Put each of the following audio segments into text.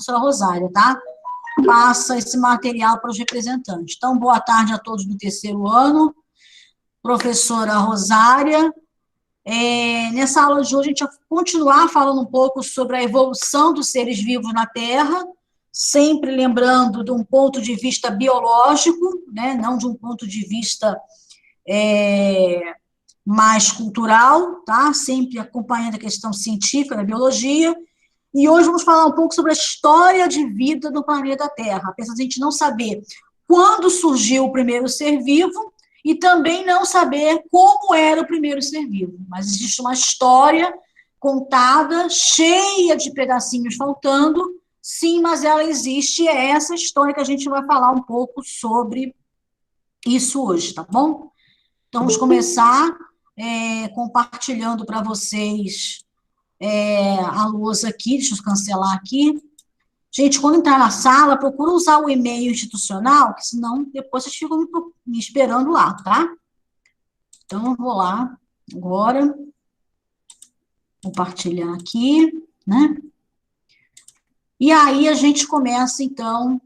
professora Rosária, tá? Passa esse material para os representantes. Então, boa tarde a todos do terceiro ano, professora Rosária. Nessa aula de hoje, a gente vai continuar falando um pouco sobre a evolução dos seres vivos na Terra, sempre lembrando de um ponto de vista biológico, né, não de um ponto de vista mais cultural, tá? Sempre acompanhando a questão científica da biologia. E hoje vamos falar um pouco sobre a história de vida no planeta Terra, apesar de a gente não saber quando surgiu o primeiro ser vivo e também não saber como era o primeiro ser vivo. Mas existe uma história contada, cheia de pedacinhos faltando, sim, mas ela existe, e é essa história que a gente vai falar um pouco sobre isso hoje, tá bom? Então, vamos começar compartilhando para vocês a lousa aqui, deixa eu cancelar aqui. Gente, quando entrar na sala, procura usar o e-mail institucional, que senão depois vocês ficam me esperando lá, tá? Então, eu vou lá agora, compartilhar aqui, né? E aí a gente começa, então,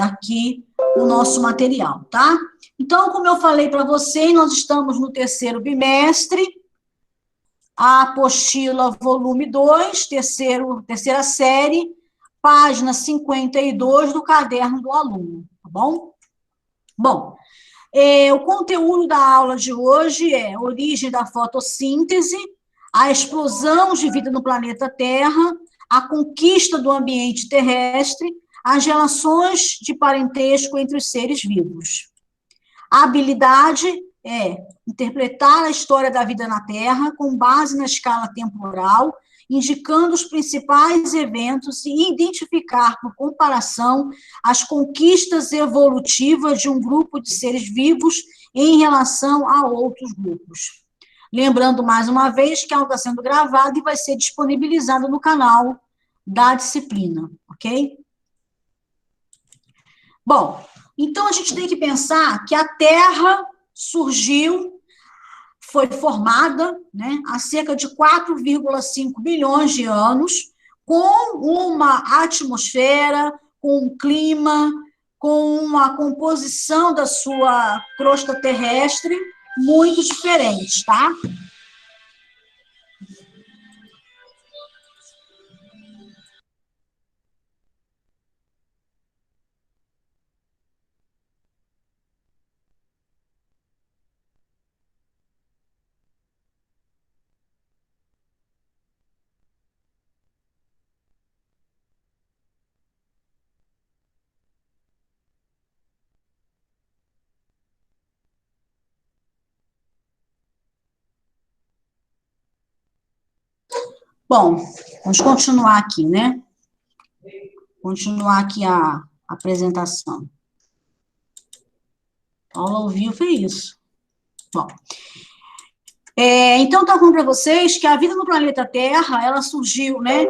aqui o nosso material, tá? Então, como eu falei para vocês, nós estamos no terceiro bimestre, a apostila volume 2, terceira série, página 52 do caderno do aluno, tá bom? Bom, o conteúdo da aula de hoje é origem da fotossíntese, a explosão de vida no planeta Terra, a conquista do ambiente terrestre, as relações de parentesco entre os seres vivos. A habilidade é interpretar a história da vida na Terra com base na escala temporal, indicando os principais eventos e identificar, por comparação, as conquistas evolutivas de um grupo de seres vivos em relação a outros grupos. Lembrando, mais uma vez, que a aula está sendo gravada e vai ser disponibilizada no canal da disciplina, ok? Bom, então a gente tem que pensar que a Terra surgiu, foi formada, né, há cerca de 4,5 bilhões de anos, com uma atmosfera, com um clima, com uma composição da sua crosta terrestre muito diferente, tá? Bom, vamos continuar aqui, né? Continuar aqui a apresentação. Aula ao vivo é isso. Bom, então, tá falando para vocês que a vida no planeta Terra, ela surgiu, né?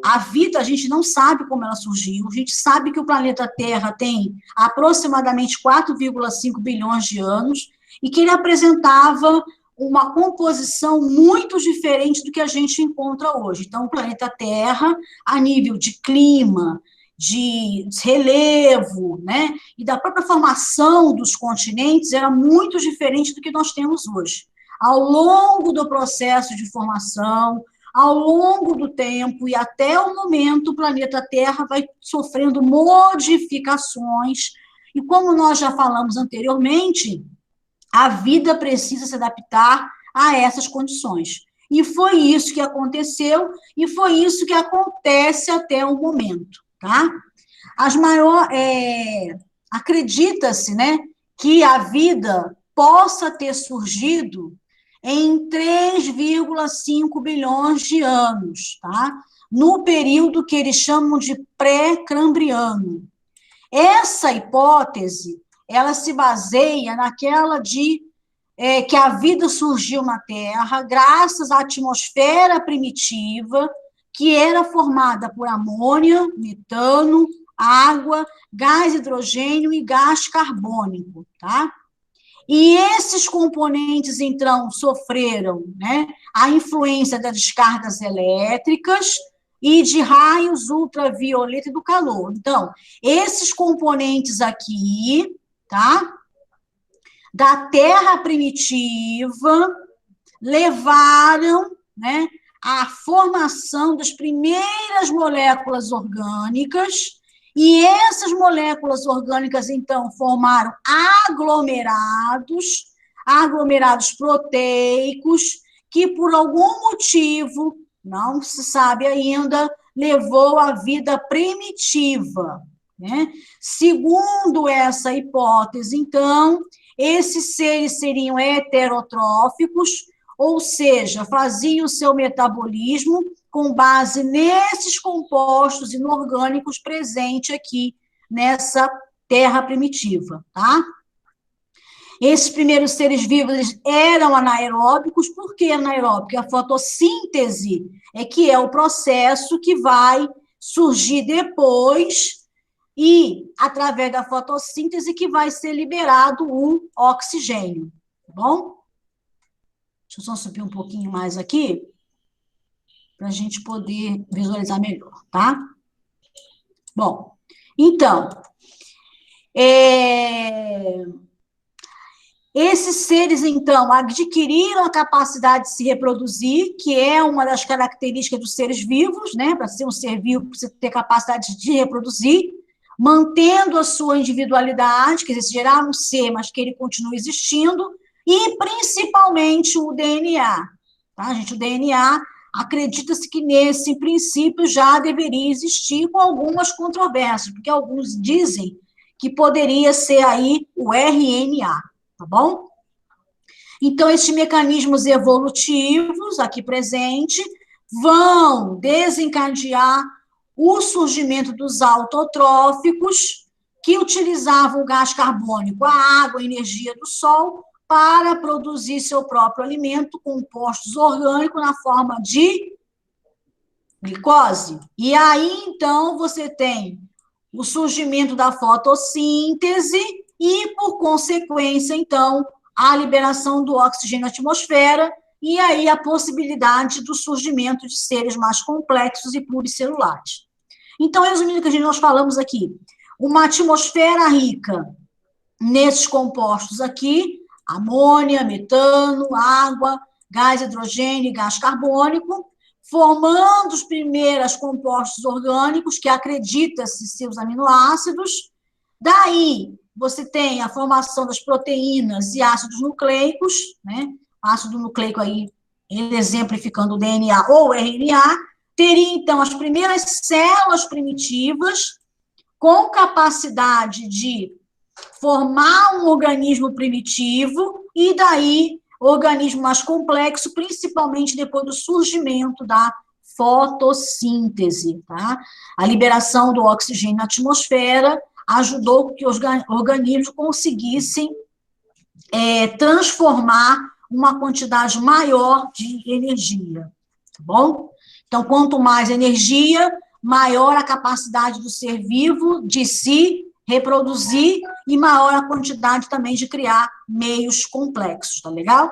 A vida, a gente não sabe como ela surgiu, a gente sabe que o planeta Terra tem aproximadamente 4,5 bilhões de anos e que ele apresentava uma composição muito diferente do que a gente encontra hoje. Então, o planeta Terra, a nível de clima, de relevo, né, e da própria formação dos continentes, era muito diferente do que nós temos hoje. Ao longo do processo de formação, ao longo do tempo e até o momento, o planeta Terra vai sofrendo modificações, e como nós já falamos anteriormente, a vida precisa se adaptar a essas condições. E foi isso que aconteceu, e foi isso que acontece até o momento, tá? Acredita-se, né, que a vida possa ter surgido em 3,5 bilhões de anos, tá? No período que eles chamam de pré-cambriano. Essa hipótese, ela se baseia naquela de que a vida surgiu na Terra graças à atmosfera primitiva, que era formada por amônia, metano, água, gás hidrogênio e gás carbônico, tá? E esses componentes, então, sofreram, né, a influência das descargas elétricas, e de raios ultravioleta e do calor. Então, esses componentes aqui, tá? Da Terra primitiva levaram, né, à formação das primeiras moléculas orgânicas, e essas moléculas orgânicas, então, formaram aglomerados proteicos, que, por algum motivo, não se sabe ainda, levou à vida primitiva, né? Segundo essa hipótese, então, esses seres seriam heterotróficos, ou seja, faziam o seu metabolismo com base nesses compostos inorgânicos presentes aqui nessa Terra primitiva, tá? Esses primeiros seres vivos eles eram anaeróbicos. Por que anaeróbico? Porque a fotossíntese é que é o processo que vai surgir depois e, através da fotossíntese, que vai ser liberado o oxigênio, tá bom? Deixa eu só subir um pouquinho mais aqui, para a gente poder visualizar melhor, tá? Bom, então, esses seres, então, adquiriram a capacidade de se reproduzir, que é uma das características dos seres vivos, né? Para ser um ser vivo, precisa ter capacidade de reproduzir, mantendo a sua individualidade, quer dizer, se gerar um ser, mas que ele continue existindo, e principalmente o DNA, tá, gente? O DNA, acredita-se que nesse princípio já deveria existir, com algumas controvérsias, porque alguns dizem que poderia ser aí o RNA, tá bom? Então, esses mecanismos evolutivos aqui presentes vão desencadear o surgimento dos autotróficos, que utilizavam o gás carbônico, a água, a energia do sol, para produzir seu próprio alimento, compostos orgânicos na forma de glicose. E aí, então, você tem o surgimento da fotossíntese e, por consequência, então, a liberação do oxigênio na atmosfera, e aí a possibilidade do surgimento de seres mais complexos e pluricelulares. Então, resumindo o que nós falamos aqui, uma atmosfera rica nesses compostos aqui, amônia, metano, água, gás hidrogênio e gás carbônico, formando os primeiros compostos orgânicos, que acredita-se ser os aminoácidos. Daí, você tem a formação das proteínas e ácidos nucleicos, né? Ácido nucleico aí, ele exemplificando o DNA ou RNA, teria, então, as primeiras células primitivas com capacidade de formar um organismo primitivo e, daí, organismo mais complexo, principalmente depois do surgimento da fotossíntese, tá? A liberação do oxigênio na atmosfera ajudou que os organismos conseguissem transformar uma quantidade maior de energia, tá bom? Então, quanto mais energia, maior a capacidade do ser vivo de se reproduzir e maior a quantidade também de criar meios complexos, tá legal?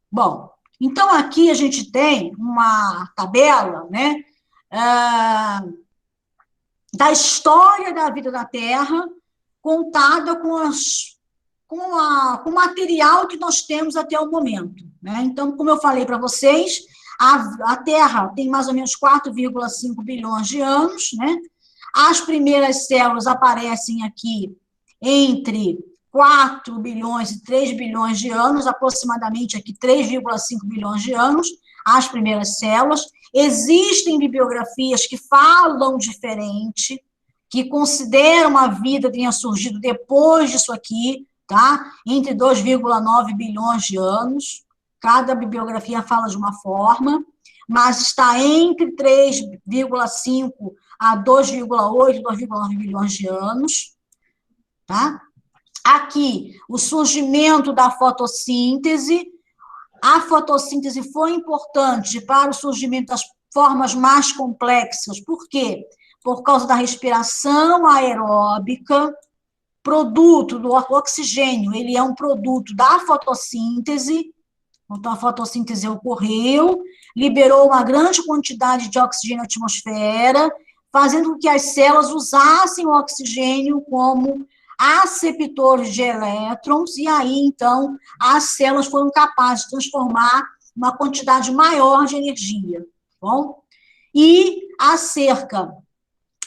Bom, então aqui a gente tem uma tabela, né, da história da vida da Terra, contada com o material que nós temos até o momento, né? Então, como eu falei para vocês, a Terra tem mais ou menos 4,5 bilhões de anos, né? As primeiras células aparecem aqui entre 4 bilhões e 3 bilhões de anos, aproximadamente aqui 3,5 bilhões de anos, as primeiras células. Existem bibliografias que falam diferente, que consideram a vida tenha surgido depois disso aqui, tá? Entre 2,9 bilhões de anos. Cada bibliografia fala de uma forma, mas está entre 3,5 a 2,8, 2,9 bilhões de anos, tá? Aqui, o surgimento da fotossíntese. A fotossíntese foi importante para o surgimento das formas mais complexas. Por quê? Por causa da respiração aeróbica, produto do oxigênio, ele é um produto da fotossíntese, Então, a fotossíntese ocorreu, liberou uma grande quantidade de oxigênio na atmosfera, fazendo com que as células usassem o oxigênio como aceptores de elétrons, e aí, então, as células foram capazes de transformar uma quantidade maior de energia, bom? E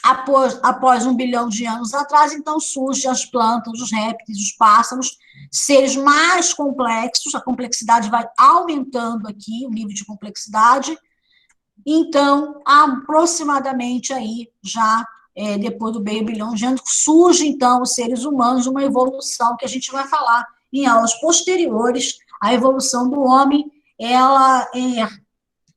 após 1 bilhão de anos atrás, então, surgem as plantas, os répteis, os pássaros, seres mais complexos, a complexidade vai aumentando aqui, o nível de complexidade. Então, aproximadamente aí, já depois do meio bilhão de anos, surge, então, os seres humanos, uma evolução que a gente vai falar em aulas posteriores. A evolução do homem, ela é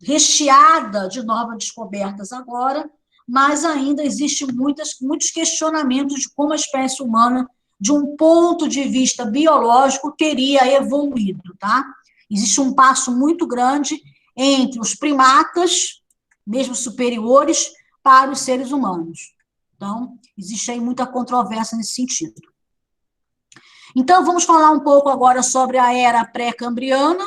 recheada de novas descobertas agora, mas ainda existe muitos questionamentos de como a espécie humana, de um ponto de vista biológico, teria evoluído, tá? Existe um passo muito grande entre os primatas, mesmo superiores, para os seres humanos. Então, existe aí muita controvérsia nesse sentido. Então, vamos falar um pouco agora sobre a era pré-cambriana,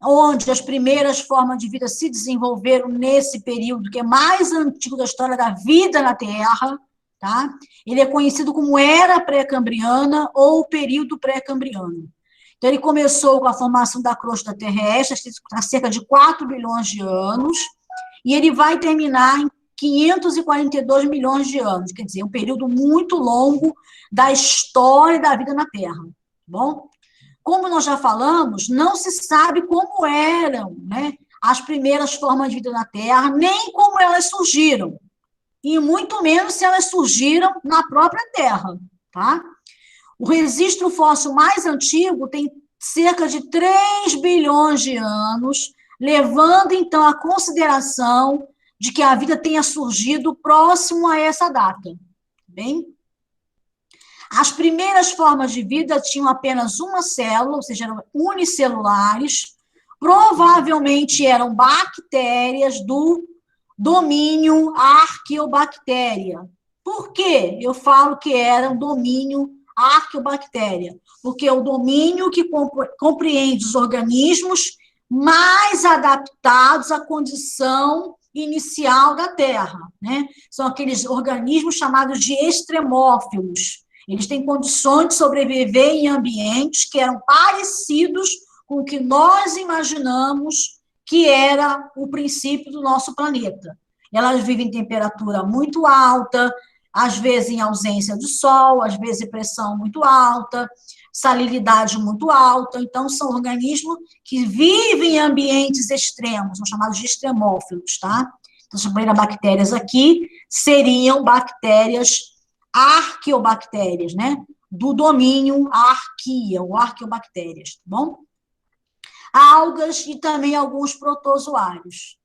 onde as primeiras formas de vida se desenvolveram nesse período que é mais antigo da história da vida na Terra, tá? Ele é conhecido como Era Pré-Cambriana ou período pré-cambriano. Então, ele começou com a formação da crosta terrestre, há cerca de 4 bilhões de anos, e ele vai terminar em 542 milhões de anos, quer dizer, um período muito longo da história da vida na Terra, tá bom? Como nós já falamos, não se sabe como eram, né, as primeiras formas de vida na Terra, nem como elas surgiram, e muito menos se elas surgiram na própria Terra, tá? O registro fóssil mais antigo tem cerca de 3 bilhões de anos, levando, então, a consideração de que a vida tenha surgido próximo a essa data, bem? As primeiras formas de vida tinham apenas uma célula, ou seja, eram unicelulares, provavelmente eram bactérias do domínio Arqueobactéria. Por que eu falo que era um domínio Arqueobactéria? Porque é o domínio que compreende os organismos mais adaptados à condição inicial da Terra, né? São aqueles organismos chamados de extremófilos. Eles têm condições de sobreviver em ambientes que eram parecidos com o que nós imaginamos que era o princípio do nosso planeta. Elas vivem em temperatura muito alta, às vezes em ausência de sol, às vezes em pressão muito alta, salinidade muito alta. Então, são organismos que vivem em ambientes extremos, são chamados de extremófilos, tá? Então, as primeiras bactérias aqui seriam bactérias arqueobactérias, né? Do domínio arquia, ou arqueobactérias, tá bom? Algas e também alguns protozoários.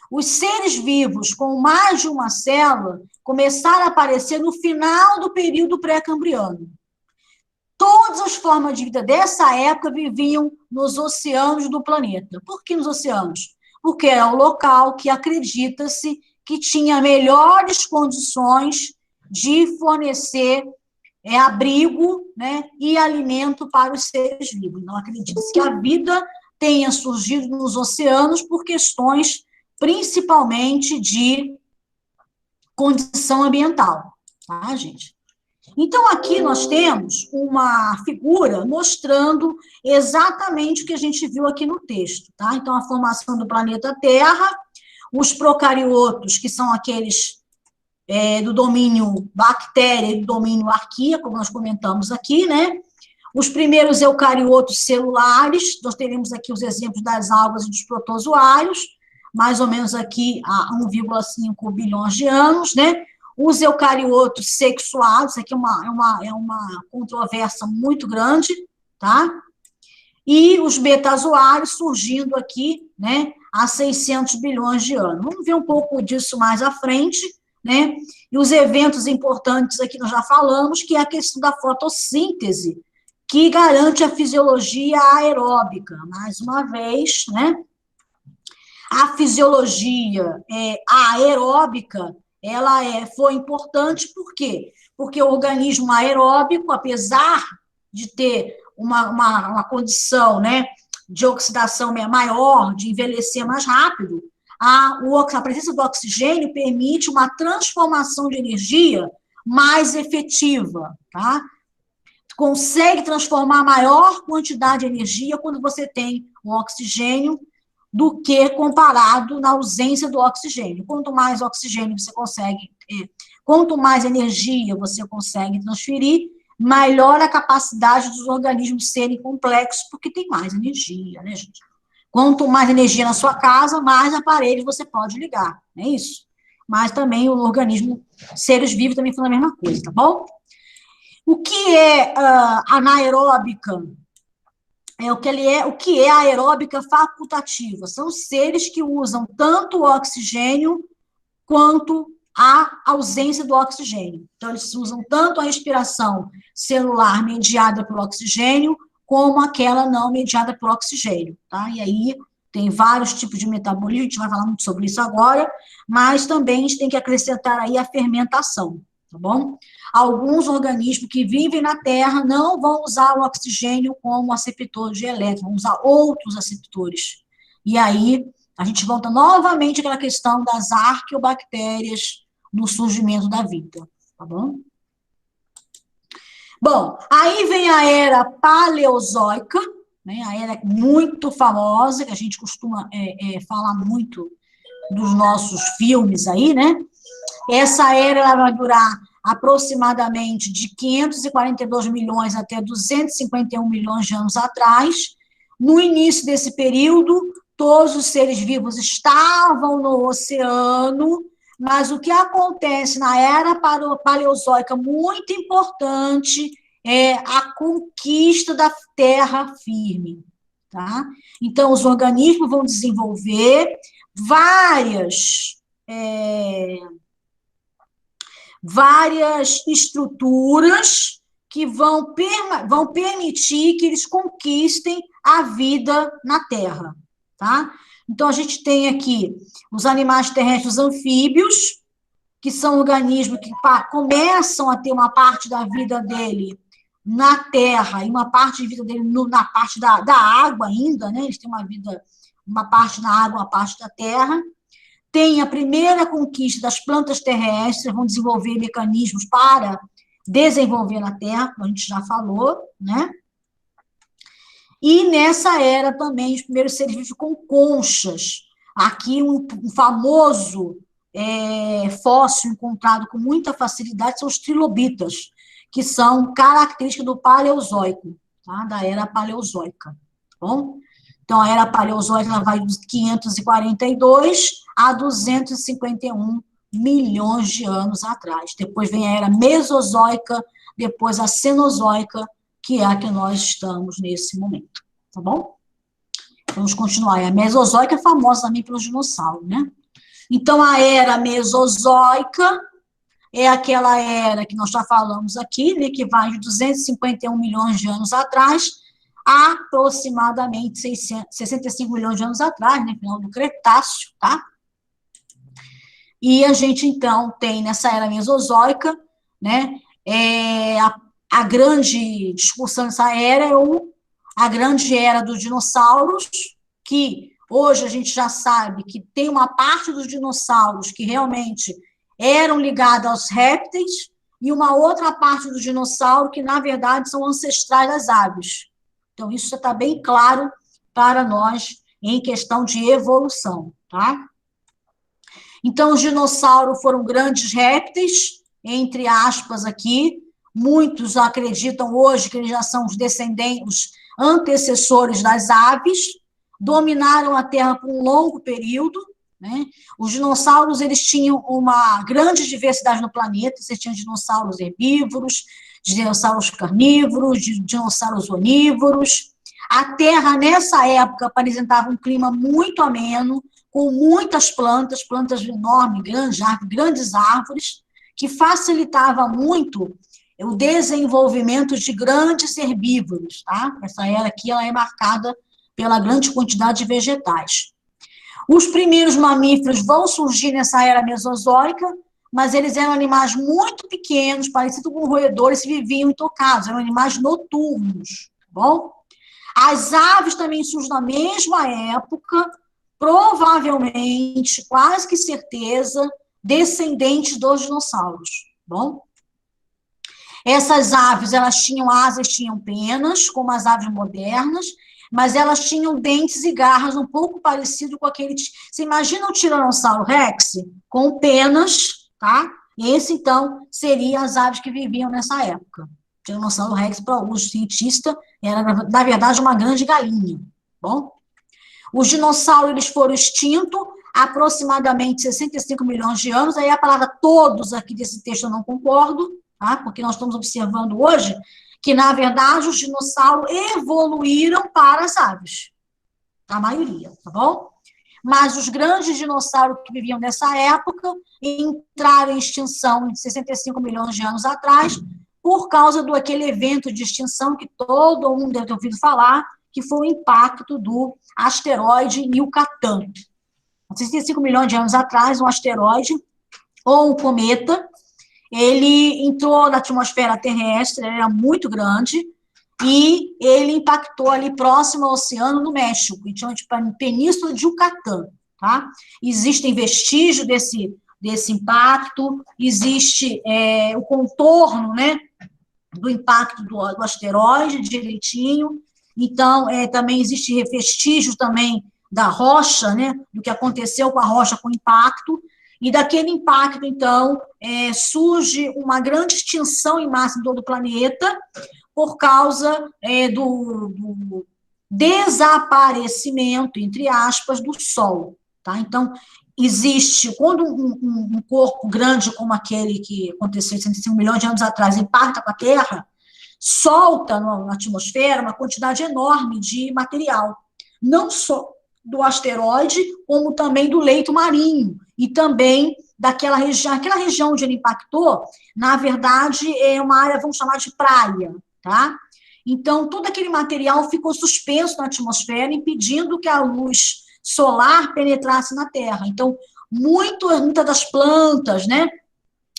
Os seres vivos com mais de uma célula começaram a aparecer no final do período pré-cambriano. Todas as formas de vida dessa época viviam nos oceanos do planeta. Por que nos oceanos? Porque era o local que acredita-se que tinha melhores condições de fornecer abrigo, né, e alimento para os seres vivos. Então, acredita-se que a vida tenha surgido nos oceanos por questões principalmente de condição ambiental, tá, gente? Então, aqui nós temos uma figura mostrando exatamente o que a gente viu aqui no texto, tá? Então, a formação do planeta Terra, os procariotos, que são aqueles do domínio bactéria e do domínio arquia, como nós comentamos aqui, né? Os primeiros eucariotos celulares, nós teremos aqui os exemplos das algas e dos protozoários, mais ou menos aqui há 1,5 bilhões de anos, né? Os eucariotos sexuados, aqui é uma controvérsia muito grande, tá? E os metazoários surgindo aqui, né, há 600 bilhões de anos. Vamos ver um pouco disso mais à frente, né? E os eventos importantes aqui nós já falamos, que é a questão da fotossíntese, que garante a fisiologia aeróbica. Mais uma vez, né? A fisiologia aeróbica, ela foi importante, por quê? Porque o organismo aeróbico, apesar de ter uma condição, né, de oxidação maior, de envelhecer mais rápido, a presença do oxigênio permite uma transformação de energia mais efetiva, tá? Consegue transformar maior quantidade de energia quando você tem o oxigênio do que comparado na ausência do oxigênio. Quanto mais oxigênio você consegue, quanto mais energia você consegue transferir, maior a capacidade dos organismos serem complexos, porque tem mais energia, né, gente? Quanto mais energia na sua casa, mais aparelhos você pode ligar, não é isso? Mas também o organismo, seres vivos também fazem a mesma coisa, tá bom? O que é anaeróbica? O que é aeróbica facultativa? São seres que usam tanto o oxigênio quanto a ausência do oxigênio. Então, eles usam tanto a respiração celular mediada pelo oxigênio, como aquela não mediada pelo oxigênio, tá? E aí tem vários tipos de metabolismo, a gente vai falar muito sobre isso agora, mas também a gente tem que acrescentar aí a fermentação, tá bom? Alguns organismos que vivem na Terra não vão usar o oxigênio como aceptor de elétrons, vão usar outros aceptores. E aí a gente volta novamente àquela questão das arqueobactérias no surgimento da vida, tá bom? Bom, aí vem a era paleozoica, né, a era muito famosa, que a gente costuma falar muito dos nossos filmes aí, né? Essa era ela vai durar aproximadamente de 542 milhões até 251 milhões de anos atrás. No início desse período, todos os seres vivos estavam no oceano, mas o que acontece na era paleozoica, muito importante, é a conquista da terra firme, tá? Então, os organismos vão desenvolver várias estruturas que vão permitir que eles conquistem a vida na Terra, tá? Então, a gente tem aqui os animais terrestres anfíbios, que são organismos que começam a ter uma parte da vida dele na Terra e uma parte de vida dele na parte da água ainda, né? Eles têm uma parte na água, uma parte da terra. Tem a primeira conquista das plantas terrestres, vão desenvolver mecanismos para desenvolver na Terra, como a gente já falou, né? E nessa era também, os primeiros seres vivos com conchas. Aqui um famoso fóssil encontrado com muita facilidade são os trilobitas, que são características do Paleozoico, tá? Da era Paleozoica, tá bom? Então, a era Paleozoica ela vai dos 542 a 251 milhões de anos atrás. Depois vem a era Mesozoica, depois a Cenozoica, que é a que nós estamos nesse momento, tá bom? Vamos continuar. A Mesozoica é famosa também pelos dinossauros, né? Então, a era Mesozoica é aquela era que nós já falamos aqui, né, que vai de 251 milhões de anos atrás a aproximadamente 65 milhões de anos atrás, né, final do Cretáceo, tá? E a gente, então, tem nessa era Mesozoica, né, a grande discussão dessa era é a grande era dos dinossauros, que hoje a gente já sabe que tem uma parte dos dinossauros que realmente eram ligados aos répteis, e uma outra parte do dinossauro que, na verdade, são ancestrais das aves. Então, isso já está bem claro para nós em questão de evolução, tá? Então, os dinossauros foram grandes répteis, entre aspas aqui, muitos acreditam hoje que eles já são os descendentes, os antecessores das aves, dominaram a Terra por um longo período, né? Os dinossauros eles tinham uma grande diversidade no planeta, você tinha dinossauros herbívoros, dinossauros carnívoros, dinossauros onívoros. A Terra, nessa época, apresentava um clima muito ameno, com muitas plantas enormes, grandes árvores, que facilitava muito o desenvolvimento de grandes herbívoros, tá? Essa era aqui ela é marcada pela grande quantidade de vegetais. Os primeiros mamíferos vão surgir nessa era mesozoica, mas eles eram animais muito pequenos, parecidos com roedores, e viviam intocados, eram animais noturnos, tá bom? As aves também surgem na mesma época, provavelmente, quase que certeza, descendentes dos dinossauros, bom? Essas aves, elas tinham asas, tinham penas, como as aves modernas, mas elas tinham dentes e garras um pouco parecido com aquele... Você imagina o Tiranossauro Rex com penas, tá? Esse, então, seria as aves que viviam nessa época. O Tiranossauro Rex, para os cientistas, era, na verdade, uma grande galinha, bom? Os dinossauros, eles foram extintos há aproximadamente 65 milhões de anos, aí a palavra todos aqui desse texto eu não concordo, tá? Porque nós estamos observando hoje que, na verdade, os dinossauros evoluíram para as aves, a maioria, tá bom? Mas os grandes dinossauros que viviam nessa época entraram em extinção em 65 milhões de anos atrás, por causa do aquele evento de extinção que todo mundo deve ter ouvido falar, que foi o impacto do asteroide Yucatán. 65 milhões de anos atrás, um asteroide, ou um cometa, ele entrou na atmosfera terrestre, ele era muito grande, e ele impactou ali próximo ao oceano no México, que chama de Península de Yucatán, tá? Existem vestígios desse impacto, existe o contorno, né, do impacto do asteroide direitinho, então, também existe vestígios também da rocha, né, do que aconteceu com a rocha com o impacto, e daquele impacto, então, surge uma grande extinção em massa em todo o planeta, por causa do desaparecimento, entre aspas, do Sol, tá? Então, existe, quando um corpo grande como aquele que aconteceu 65 milhões de anos atrás impacta com a Terra, solta na atmosfera uma quantidade enorme de material, não só do asteroide, como também do leito marinho, e também daquela região, aquela região onde ele impactou, na verdade, é uma área, vamos chamar de praia, tá? Então, todo aquele material ficou suspenso na atmosfera, impedindo que a luz solar penetrasse na Terra. Então, muitas das plantas, né,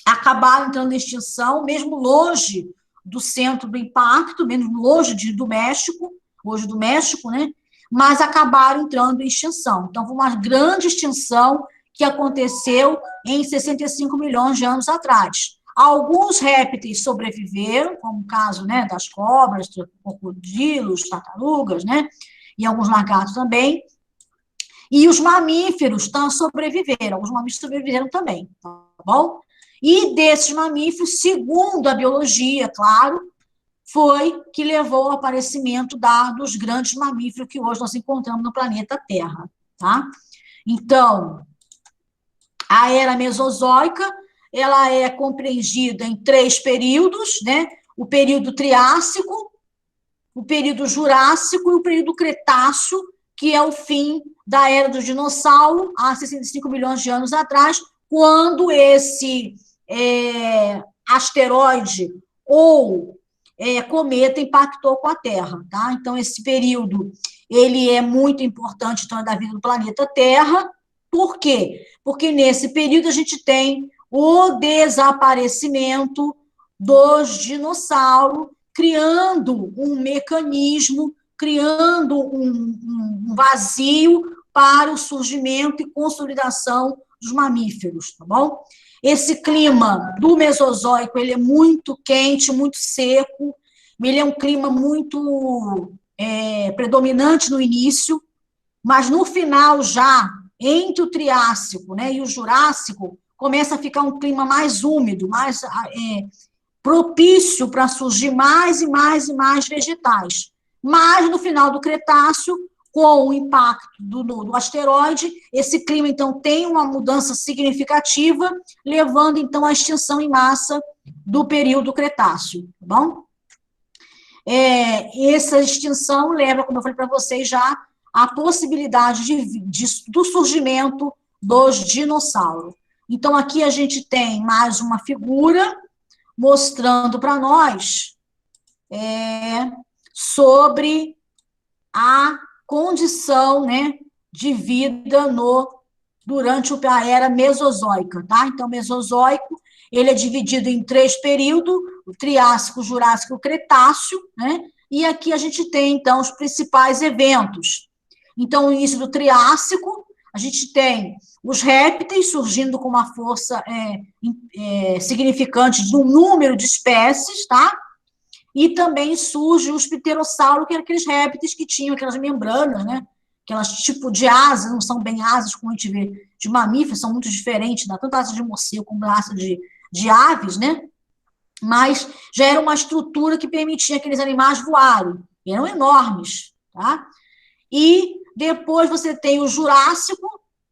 acabaram entrando em extinção, mesmo longe do centro do impacto, mesmo longe do México, hoje do México, né, mas acabaram entrando em extinção. Então, foi uma grande extinção que aconteceu em 65 milhões de anos atrás. Alguns répteis sobreviveram, como o caso, né, das cobras, crocodilos, tartarugas, né, e alguns lagartos também, e os mamíferos sobreviveram, os mamíferos sobreviveram também, tá bom? E desses mamíferos, segundo a biologia, claro, foi que levou ao aparecimento dos grandes mamíferos que hoje nós encontramos no planeta Terra, tá? Então, a era mesozoica, ela é compreendida em 3 períodos, né? O período Triássico, o período Jurássico e o período Cretáceo, que é o fim da era do dinossauro, há 65 milhões de anos atrás, quando esse asteroide ou cometa impactou com a Terra, tá? Então, esse período, ele é muito importante, então, da vida do planeta Terra. Por quê? Porque nesse período a gente tem o desaparecimento dos dinossauros, criando um mecanismo, criando um vazio para o surgimento e consolidação dos mamíferos, tá bom? Esse clima do Mesozoico, ele é muito quente, muito seco, ele é um clima muito predominante no início, mas no final já, entre o Triássico, né, e o Jurássico, começa a ficar um clima mais úmido, mais propício para surgir mais e mais e mais vegetais. Mas no final do Cretáceo, com o impacto do asteroide, esse clima, então, tem uma mudança significativa, levando, então, à extinção em massa do período Cretáceo, tá bom? Essa extinção leva, como eu falei para vocês já, à possibilidade do surgimento dos dinossauros. Então, aqui a gente tem mais uma figura mostrando para nós sobre a condição, né, de vida durante a era mesozoica, tá? Então, o Mesozoico, ele é dividido em 3 períodos, o Triássico, o Jurássico e o Cretáceo, né? E aqui a gente tem, então, os principais eventos. Então, no início do Triássico, a gente tem os répteis surgindo com uma força significante de um número de espécies, tá? E também surge os pterossauros, que eram aqueles répteis que tinham aquelas membranas, né? Aquelas tipo de asas, não são bem asas como a gente vê de mamíferos, são muito diferentes, tanto a asa de morcego como a asa de aves, né? Mas já era uma estrutura que permitia aqueles animais voarem, eram enormes, tá? E depois você tem o Jurássico,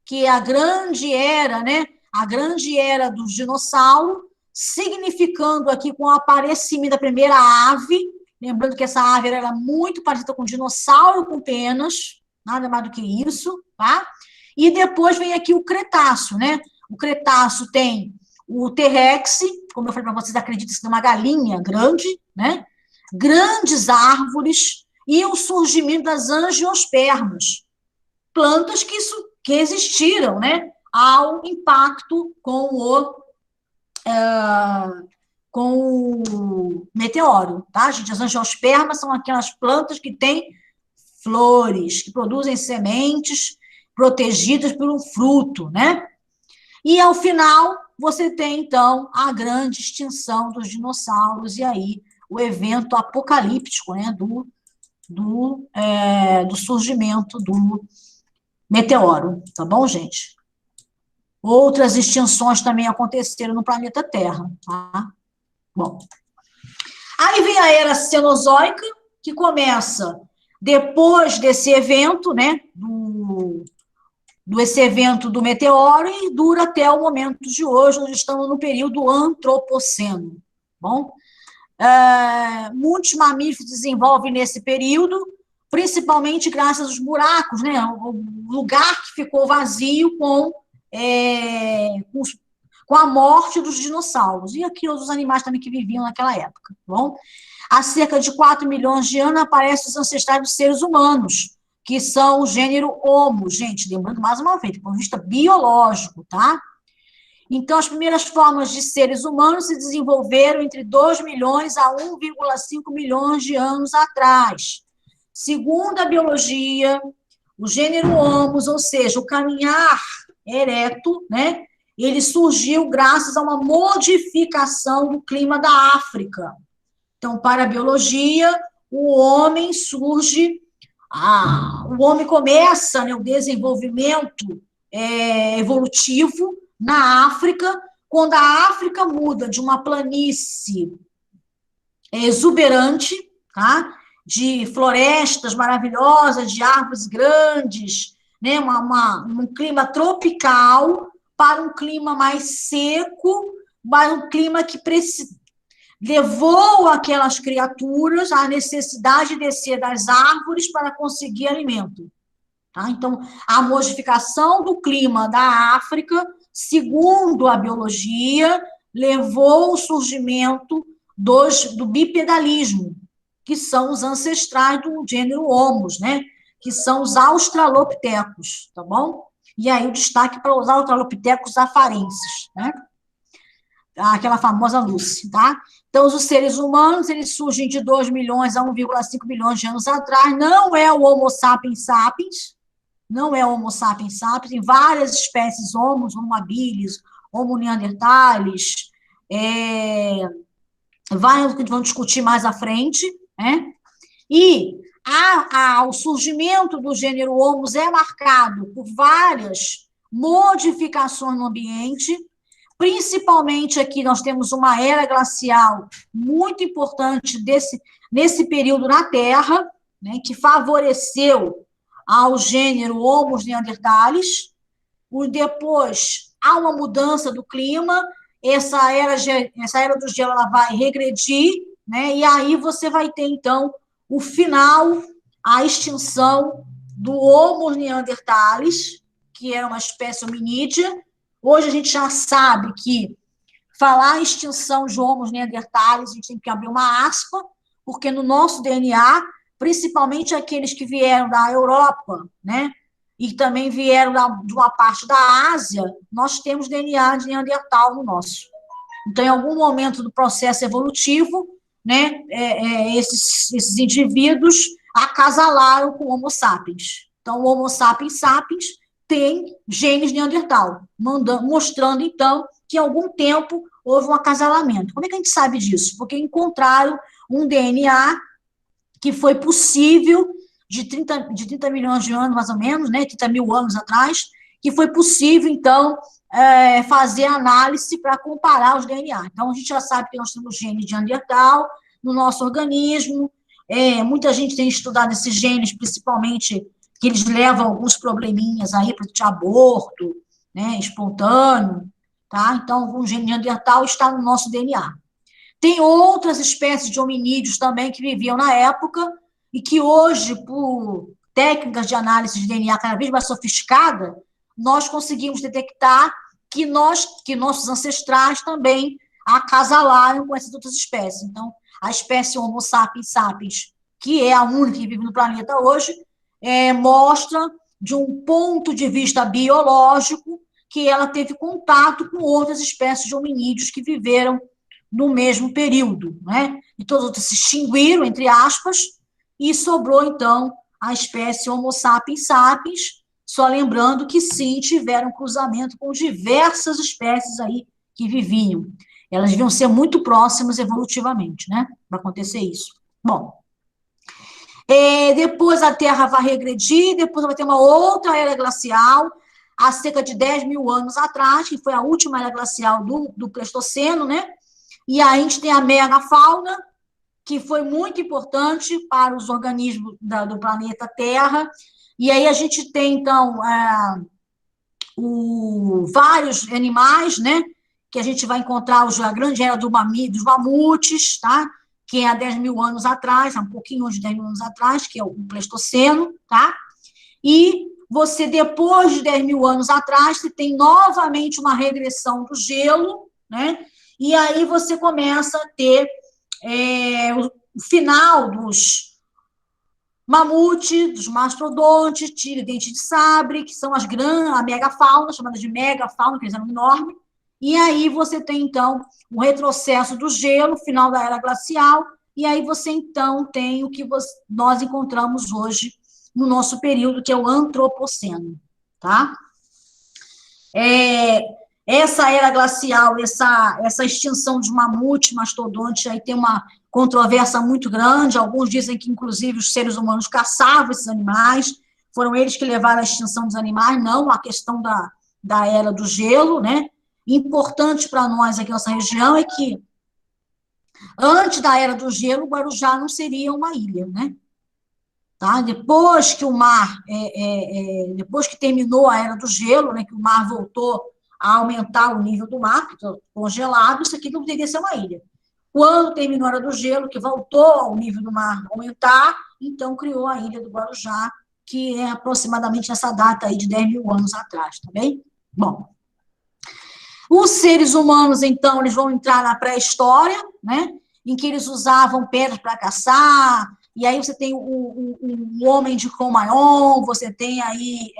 que é a grande era, né? A grande era dos dinossauros, significando aqui com o aparecimento da primeira ave, lembrando que essa ave era muito parecida com um dinossauro com penas, nada mais do que isso, tá? E depois vem aqui o Cretáceo, né? O Cretáceo tem o T-Rex, como eu falei para vocês, acreditam que é uma galinha grande, né? Grandes árvores e o surgimento das angiospermas, plantas que existiram, né? Ao impacto com o meteoro, tá, gente? As angiospermas são aquelas plantas que têm flores, que produzem sementes protegidas por um fruto, né? E, ao final, você tem, então, a grande extinção dos dinossauros, e aí o evento apocalíptico, né, do surgimento do meteoro, tá bom, gente? Outras extinções também aconteceram no planeta Terra, tá? Bom, aí vem a Era Cenozoica, que começa depois desse evento, né, esse evento do meteoro, e dura até o momento de hoje, nós estamos no período antropoceno, bom? Muitos mamíferos desenvolvem nesse período, principalmente graças aos buracos, né, o lugar que ficou vazio com a morte dos dinossauros, e aqui outros animais também que viviam naquela época, bom? Há cerca de 4 milhões de anos aparecem os ancestrais dos seres humanos, que são o gênero Homo, gente, lembrando mais uma vez, do ponto de vista biológico, tá? Então, as primeiras formas de seres humanos se desenvolveram entre 2 milhões a 1,5 milhões de anos atrás. Segundo a biologia, o gênero Homo, ou seja, o caminhar ereto, né, ele surgiu graças a uma modificação do clima da África. Então, para a biologia, o homem começa, né, o desenvolvimento evolutivo na África, quando a África muda de uma planície exuberante, tá, de florestas maravilhosas, de árvores grandes, né, um clima tropical, para um clima mais seco, para um clima que levou aquelas criaturas à necessidade de descer das árvores para conseguir alimento. Tá? Então, a modificação do clima da África, segundo a biologia, levou ao surgimento do bipedalismo, que são os ancestrais do gênero Homo, né? Que são os australopitecos, tá bom? E aí o destaque para os australopitecos afarenses, né? Aquela famosa Lucy, tá? Então, os seres humanos, eles surgem de 2 milhões a 1,5 milhões de anos atrás, não é o Homo sapiens sapiens, não é o Homo sapiens sapiens, tem várias espécies, Homo habilis, Homo neanderthalis, vários que vão discutir mais à frente, né? E o surgimento do gênero Homo é marcado por várias modificações no ambiente. Principalmente aqui nós temos uma era glacial muito importante nesse período na Terra, né, que favoreceu ao gênero Homo neanderthalis. Depois há uma mudança do clima, essa era do gelo ela vai regredir, né, e aí você vai ter, então, o final, a extinção do Homo neanderthalis, que era uma espécie hominídea. Hoje a gente já sabe que falar em extinção de Homo neanderthalis, a gente tem que abrir uma aspa, porque no nosso DNA, principalmente aqueles que vieram da Europa, né, e também vieram de uma parte da Ásia, nós temos DNA de Neandertal no nosso. Então, em algum momento do processo evolutivo, né, esses indivíduos acasalaram com o Homo sapiens. Então, o Homo sapiens sapiens tem genes Neandertal, mostrando, então, que em algum tempo houve um acasalamento. Como é que a gente sabe disso? Porque encontraram um DNA que foi possível, de 30 milhões de anos, mais ou menos, né, 30 mil anos atrás, que foi possível, então, fazer análise para comparar os DNA. Então, a gente já sabe que nós temos genes de Neandertal no nosso organismo, muita gente tem estudado esses genes, principalmente que eles levam alguns probleminhas aí de aborto, né, espontâneo, tá? Então, o gene Neandertal está no nosso DNA. Tem outras espécies de hominídeos também que viviam na época e que hoje, por técnicas de análise de DNA cada vez mais sofisticada, nós conseguimos detectar que nossos ancestrais também acasalaram com essas outras espécies. Então, a espécie Homo sapiens sapiens, que é a única que vive no planeta hoje, mostra, de um ponto de vista biológico, que ela teve contato com outras espécies de hominídeos que viveram no mesmo período, né? E todos os outros se extinguiram, entre aspas, e sobrou, então, a espécie Homo sapiens sapiens, só lembrando que, sim, tiveram cruzamento com diversas espécies aí que viviam. Elas deviam ser muito próximas evolutivamente, né? Para acontecer isso. Bom, depois a Terra vai regredir, depois vai ter uma outra era glacial, há cerca de 10 mil anos atrás, que foi a última era glacial do Pleistoceno, né? E aí a gente tem a megafauna, que foi muito importante para os organismos do planeta Terra. E aí a gente tem, então, vários animais, né? Que a gente vai encontrar a grande era dos mamutes, tá? Que é há 10 mil anos atrás, há um pouquinho de 10 mil anos atrás, que é o Pleistoceno, tá? E você, depois de 10 mil anos atrás, você tem novamente uma regressão do gelo, né? E aí você começa a ter o final dos mamute, dos mastodontes, tigre, dente de sabre, que são a megafauna, chamada de megafauna, que eles eram enormes. E aí você tem, então, o retrocesso do gelo, final da era glacial, e aí você, então, tem o que nós encontramos hoje no nosso período, que é o antropoceno, tá? Essa era glacial, essa extinção dos mamutes, mastodontes, aí tem uma controvérsia muito grande. Alguns dizem que, inclusive, os seres humanos caçavam esses animais, foram eles que levaram à extinção dos animais, não a questão da era do gelo, né? Importante para nós aqui nessa região é que, antes da era do gelo, o Guarujá não seria uma ilha, né? Tá? Depois que o mar, depois que terminou a era do gelo, né, que o mar voltou a aumentar o nível do mar, congelado, isso aqui não poderia ser uma ilha. Quando terminou a era do gelo, que voltou ao nível do mar aumentar, então criou a ilha do Guarujá, que é aproximadamente nessa data aí de 10 mil anos atrás, tá bem? Bom, os seres humanos, então, eles vão entrar na pré-história, né, em que eles usavam pedras para caçar, e aí você tem o homem de Cro-Magnon, você tem aí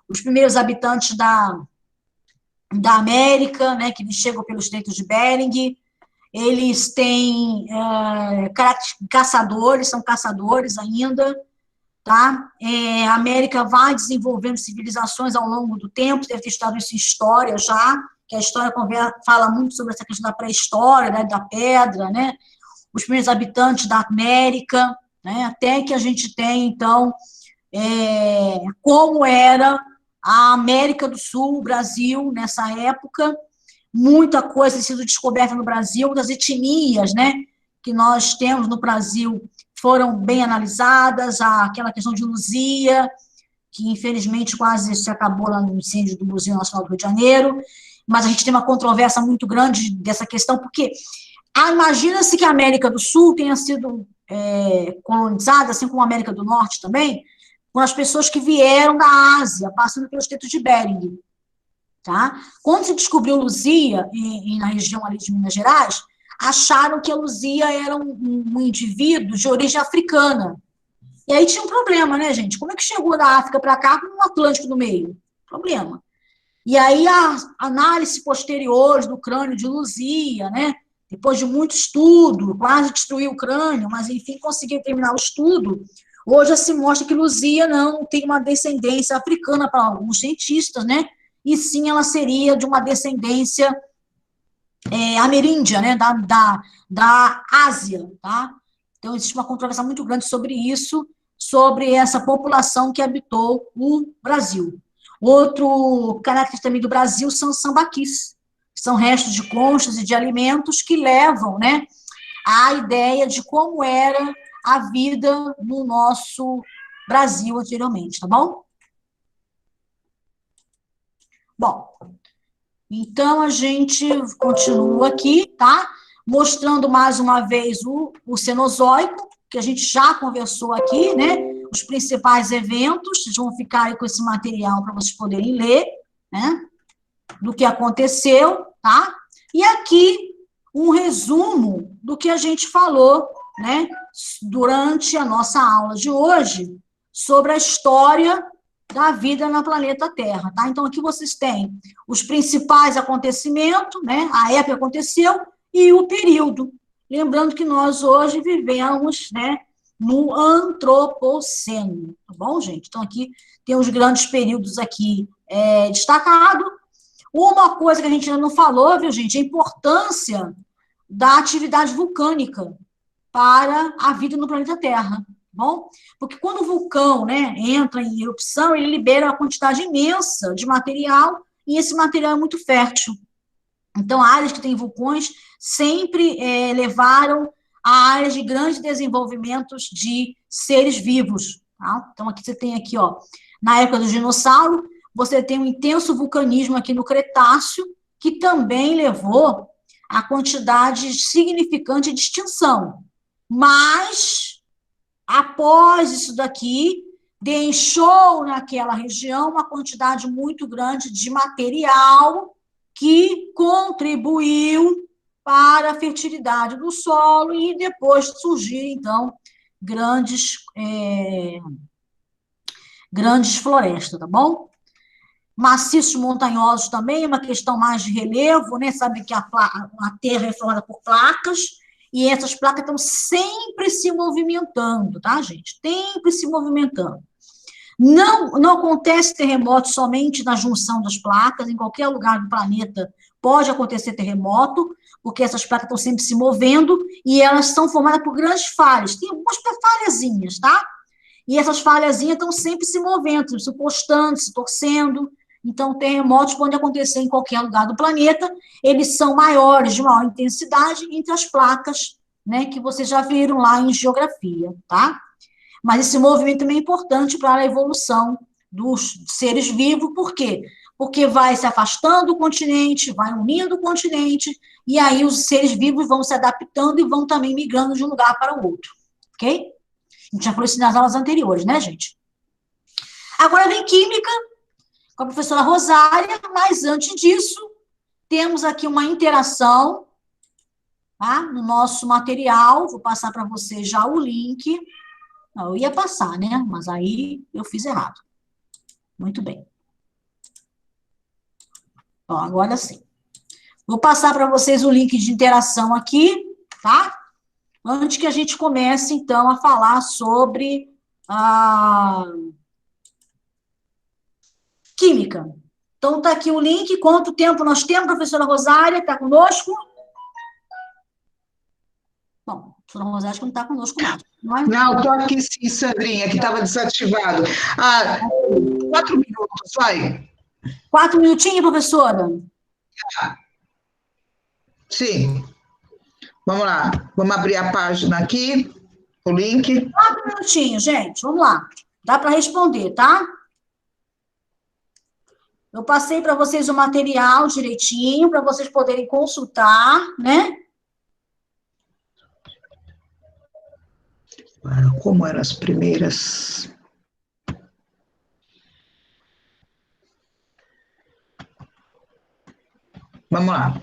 os primeiros habitantes da América, né, que eles chegam pelo Estreito de Bering, eles têm caçadores, são caçadores ainda, tá? A América vai desenvolvendo civilizações ao longo do tempo, deve ter estudado isso em história já, que a história fala muito sobre essa questão da pré-história, né, da pedra, né? Os primeiros habitantes da América, né, até que a gente tem, então, como era a América do Sul, o Brasil, nessa época, muita coisa tem sido descoberta no Brasil, das etnias, né, que nós temos no Brasil, foram bem analisadas, aquela questão de Luzia, que infelizmente quase se acabou lá no incêndio do Museu Nacional do Rio de Janeiro, mas a gente tem uma controvérsia muito grande dessa questão, porque imagina-se que a América do Sul tenha sido colonizada, assim como a América do Norte também, por as pessoas que vieram da Ásia, passando pelo Estreito de Bering. Tá? Quando se descobriu Luzia, na região ali de Minas Gerais, acharam que a Luzia era um indivíduo de origem africana. E aí tinha um problema, né, gente? Como é que chegou da África para cá com um Atlântico no meio? Problema. E aí a análise posterior do crânio de Luzia, né, depois de muito estudo, quase destruiu o crânio, mas enfim, conseguiu terminar o estudo. Hoje se mostra que Luzia não tem uma descendência africana para alguns cientistas, né? E sim ela seria de uma descendência ameríndia, né? Da Ásia, tá? Então existe uma controvérsia muito grande sobre isso, sobre essa população que habitou o Brasil. Outro característica também do Brasil são os sambaquis, são restos de conchas e de alimentos que levam, né, a ideia de como era a vida no nosso Brasil anteriormente, tá bom? Bom, então a gente continua aqui, tá? Mostrando mais uma vez o Cenozoico, que a gente já conversou aqui, né? Os principais eventos, vocês vão ficar aí com esse material para vocês poderem ler, né? Do que aconteceu, tá? E aqui um resumo do que a gente falou, né, durante a nossa aula de hoje, sobre a história da vida no planeta Terra, tá? Então, aqui vocês têm os principais acontecimentos, né, a época que aconteceu e o período. Lembrando que nós hoje vivemos, né, no antropoceno, tá bom, gente? Então, aqui tem os grandes períodos aqui destacados. Uma coisa que a gente ainda não falou, viu, gente, é a importância da atividade vulcânica para a vida no planeta Terra, tá bom? Porque quando o vulcão, né, entra em erupção, ele libera uma quantidade imensa de material, e esse material é muito fértil. Então, áreas que têm vulcões sempre levaram a áreas de grandes desenvolvimentos de seres vivos, tá? Então, aqui você tem aqui, ó, na época do dinossauro, você tem um intenso vulcanismo aqui no Cretáceo, que também levou a quantidade significante de extinção. Mas, após isso daqui, deixou naquela região uma quantidade muito grande de material que contribuiu para a fertilidade do solo e depois surgir, então, grandes, grandes florestas, tá bom? Maciços montanhosos também, uma questão mais de relevo, né? Sabe que a terra é formada por placas, e essas placas estão sempre se movimentando, tá, gente? Sempre se movimentando. Não acontece terremoto somente na junção das placas, em qualquer lugar do planeta pode acontecer terremoto, porque essas placas estão sempre se movendo e elas são formadas por grandes falhas. Tem algumas falhazinhas, tá? E essas falhazinhas estão sempre se movendo, se postando, se torcendo. Então, terremotos podem acontecer em qualquer lugar do planeta. Eles são maiores, de maior intensidade, entre as placas, né, que vocês já viram lá em geografia, tá? Mas esse movimento também é importante para a evolução dos seres vivos, por quê? Porque vai se afastando do continente, vai unindo o continente, e aí os seres vivos vão se adaptando e vão também migrando de um lugar para o outro, ok? A gente já falou isso nas aulas anteriores, né, gente? Agora vem química, com a professora Rosária, mas antes disso, temos aqui uma interação, tá? No nosso material, vou passar para vocês já o link. Não, eu ia passar, né? Mas aí eu fiz errado. Muito bem. Ó, agora sim. Vou passar para vocês o link de interação aqui, tá? Antes que a gente comece, então, a falar sobre a química. Então, tá aqui o link. Quanto tempo nós temos, professora Rosária? Está conosco? Bom, a professora Rosária acho que não está conosco mais. Não, estou aqui sim, Sandrinha, que estava desativado. 4 minutos, vai. 4 minutinhos, professora? Sim. Vamos lá. Vamos abrir a página aqui, o link. 4 minutinhos, gente. Vamos lá. Dá para responder, tá? Eu passei para vocês o material direitinho, para vocês poderem consultar, né? Como eram as primeiras? Vamos lá.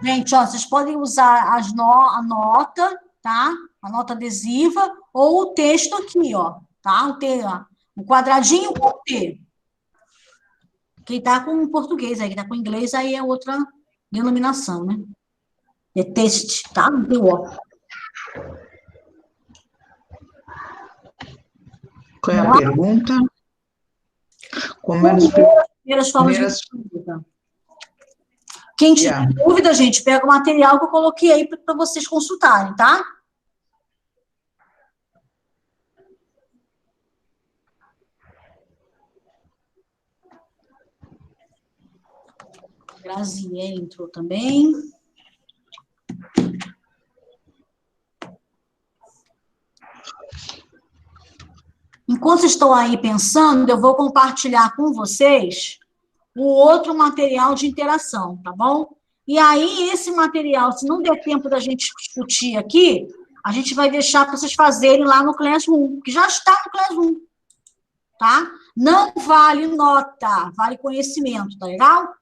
Gente, ó, vocês podem usar a nota, tá? A nota adesiva ou o texto aqui, ó, tá? O quadradinho com o T. Quem tá com português aí, quem tá com inglês, aí é outra denominação, né? É texto, tá? Não tem o ó. Qual é a Vamos lá? pergunta? Como eram Como as ver as primeiras formas de primeiras... escrita? Quem tiver Yeah. dúvida, gente, pega o material que eu coloquei aí para vocês consultarem, tá? Graziele entrou também. Enquanto vocês estão aí pensando, eu vou compartilhar com vocês o outro material de interação, tá bom? E aí, esse material, se não der tempo da gente discutir aqui, a gente vai deixar para vocês fazerem lá no Classroom, que já está no Classroom, tá? Não vale nota, vale conhecimento, tá legal?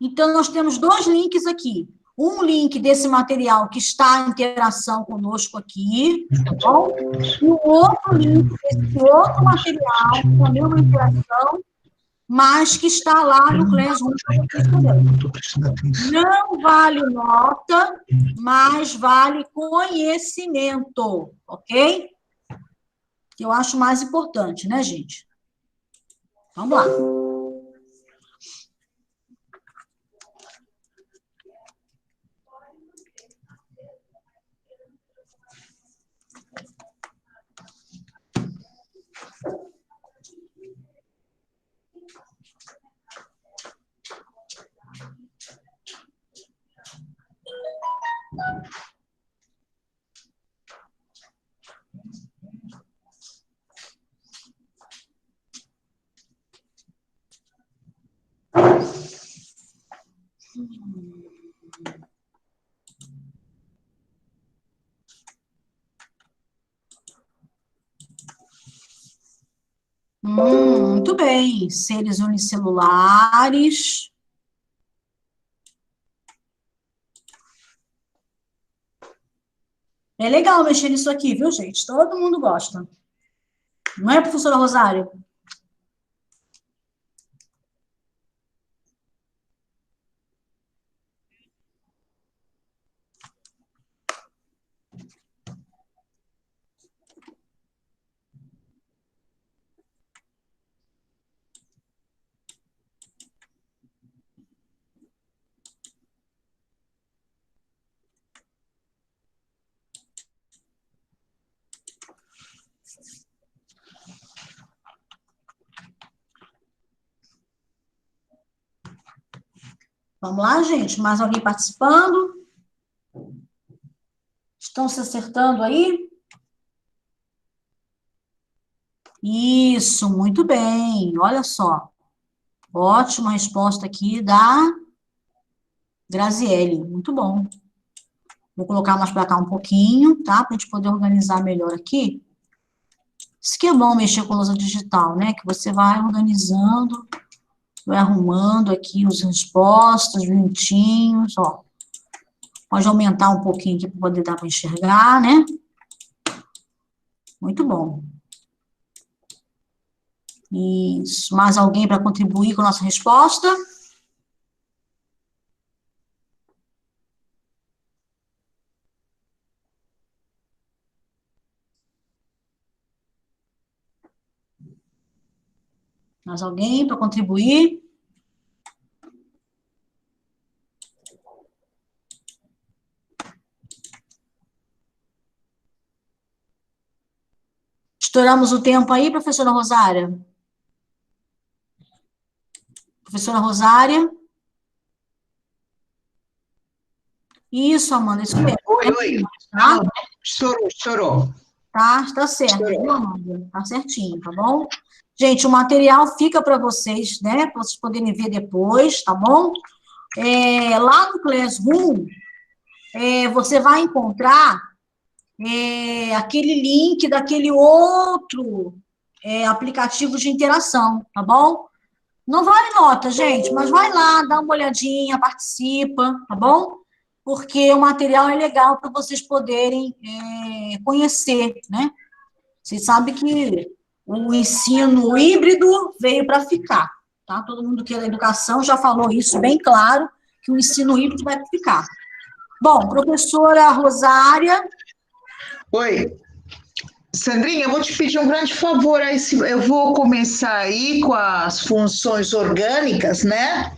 Então, nós temos 2 links aqui. Um link desse material que está em interação conosco aqui, tá bom? E o outro link desse outro material, que também é uma interação, mas que está lá no Classroom para vocês também. Não vale nota, mas vale conhecimento, ok? Que eu acho mais importante, né, gente? Vamos lá. Muito bem. Seres unicelulares. É legal mexer nisso aqui, viu, gente? Todo mundo gosta. Não é, professora Rosário? Vamos lá, gente? Mais alguém participando? Estão se acertando aí? Isso, muito bem. Olha só. Ótima resposta aqui da Graziele. Muito bom. Vou colocar mais para cá um pouquinho, tá? Para a gente poder organizar melhor aqui. Isso que é bom mexer com lousa digital, né? Que você vai organizando, vai arrumando aqui as respostas, bonitinhos, ó. Pode aumentar um pouquinho aqui para poder dar para enxergar, né? Muito bom. Isso. Mais alguém para contribuir com a nossa resposta? Mais alguém para contribuir? Estouramos o tempo aí, professora Rosária? Professora Rosária? Isso, Amanda, isso mesmo. Oi. Tá? Estourou. Tá certo, viu, Amanda? Tá certinho, tá bom? Gente, o material fica para vocês, né? Para vocês poderem ver depois, tá bom? Lá no Classroom, você vai encontrar aquele link daquele outro aplicativo de interação, tá bom? Não vale nota, gente, mas vai lá, dá uma olhadinha, participa, tá bom? Porque o material é legal para vocês poderem conhecer, né? Vocês sabem que o ensino híbrido veio para ficar, tá? Todo mundo que é da educação já falou isso bem claro, que o ensino híbrido vai ficar. Bom, professora Rosária. Oi. Sandrinha, eu vou te pedir um grande favor aí, eu vou começar aí com as funções orgânicas, né?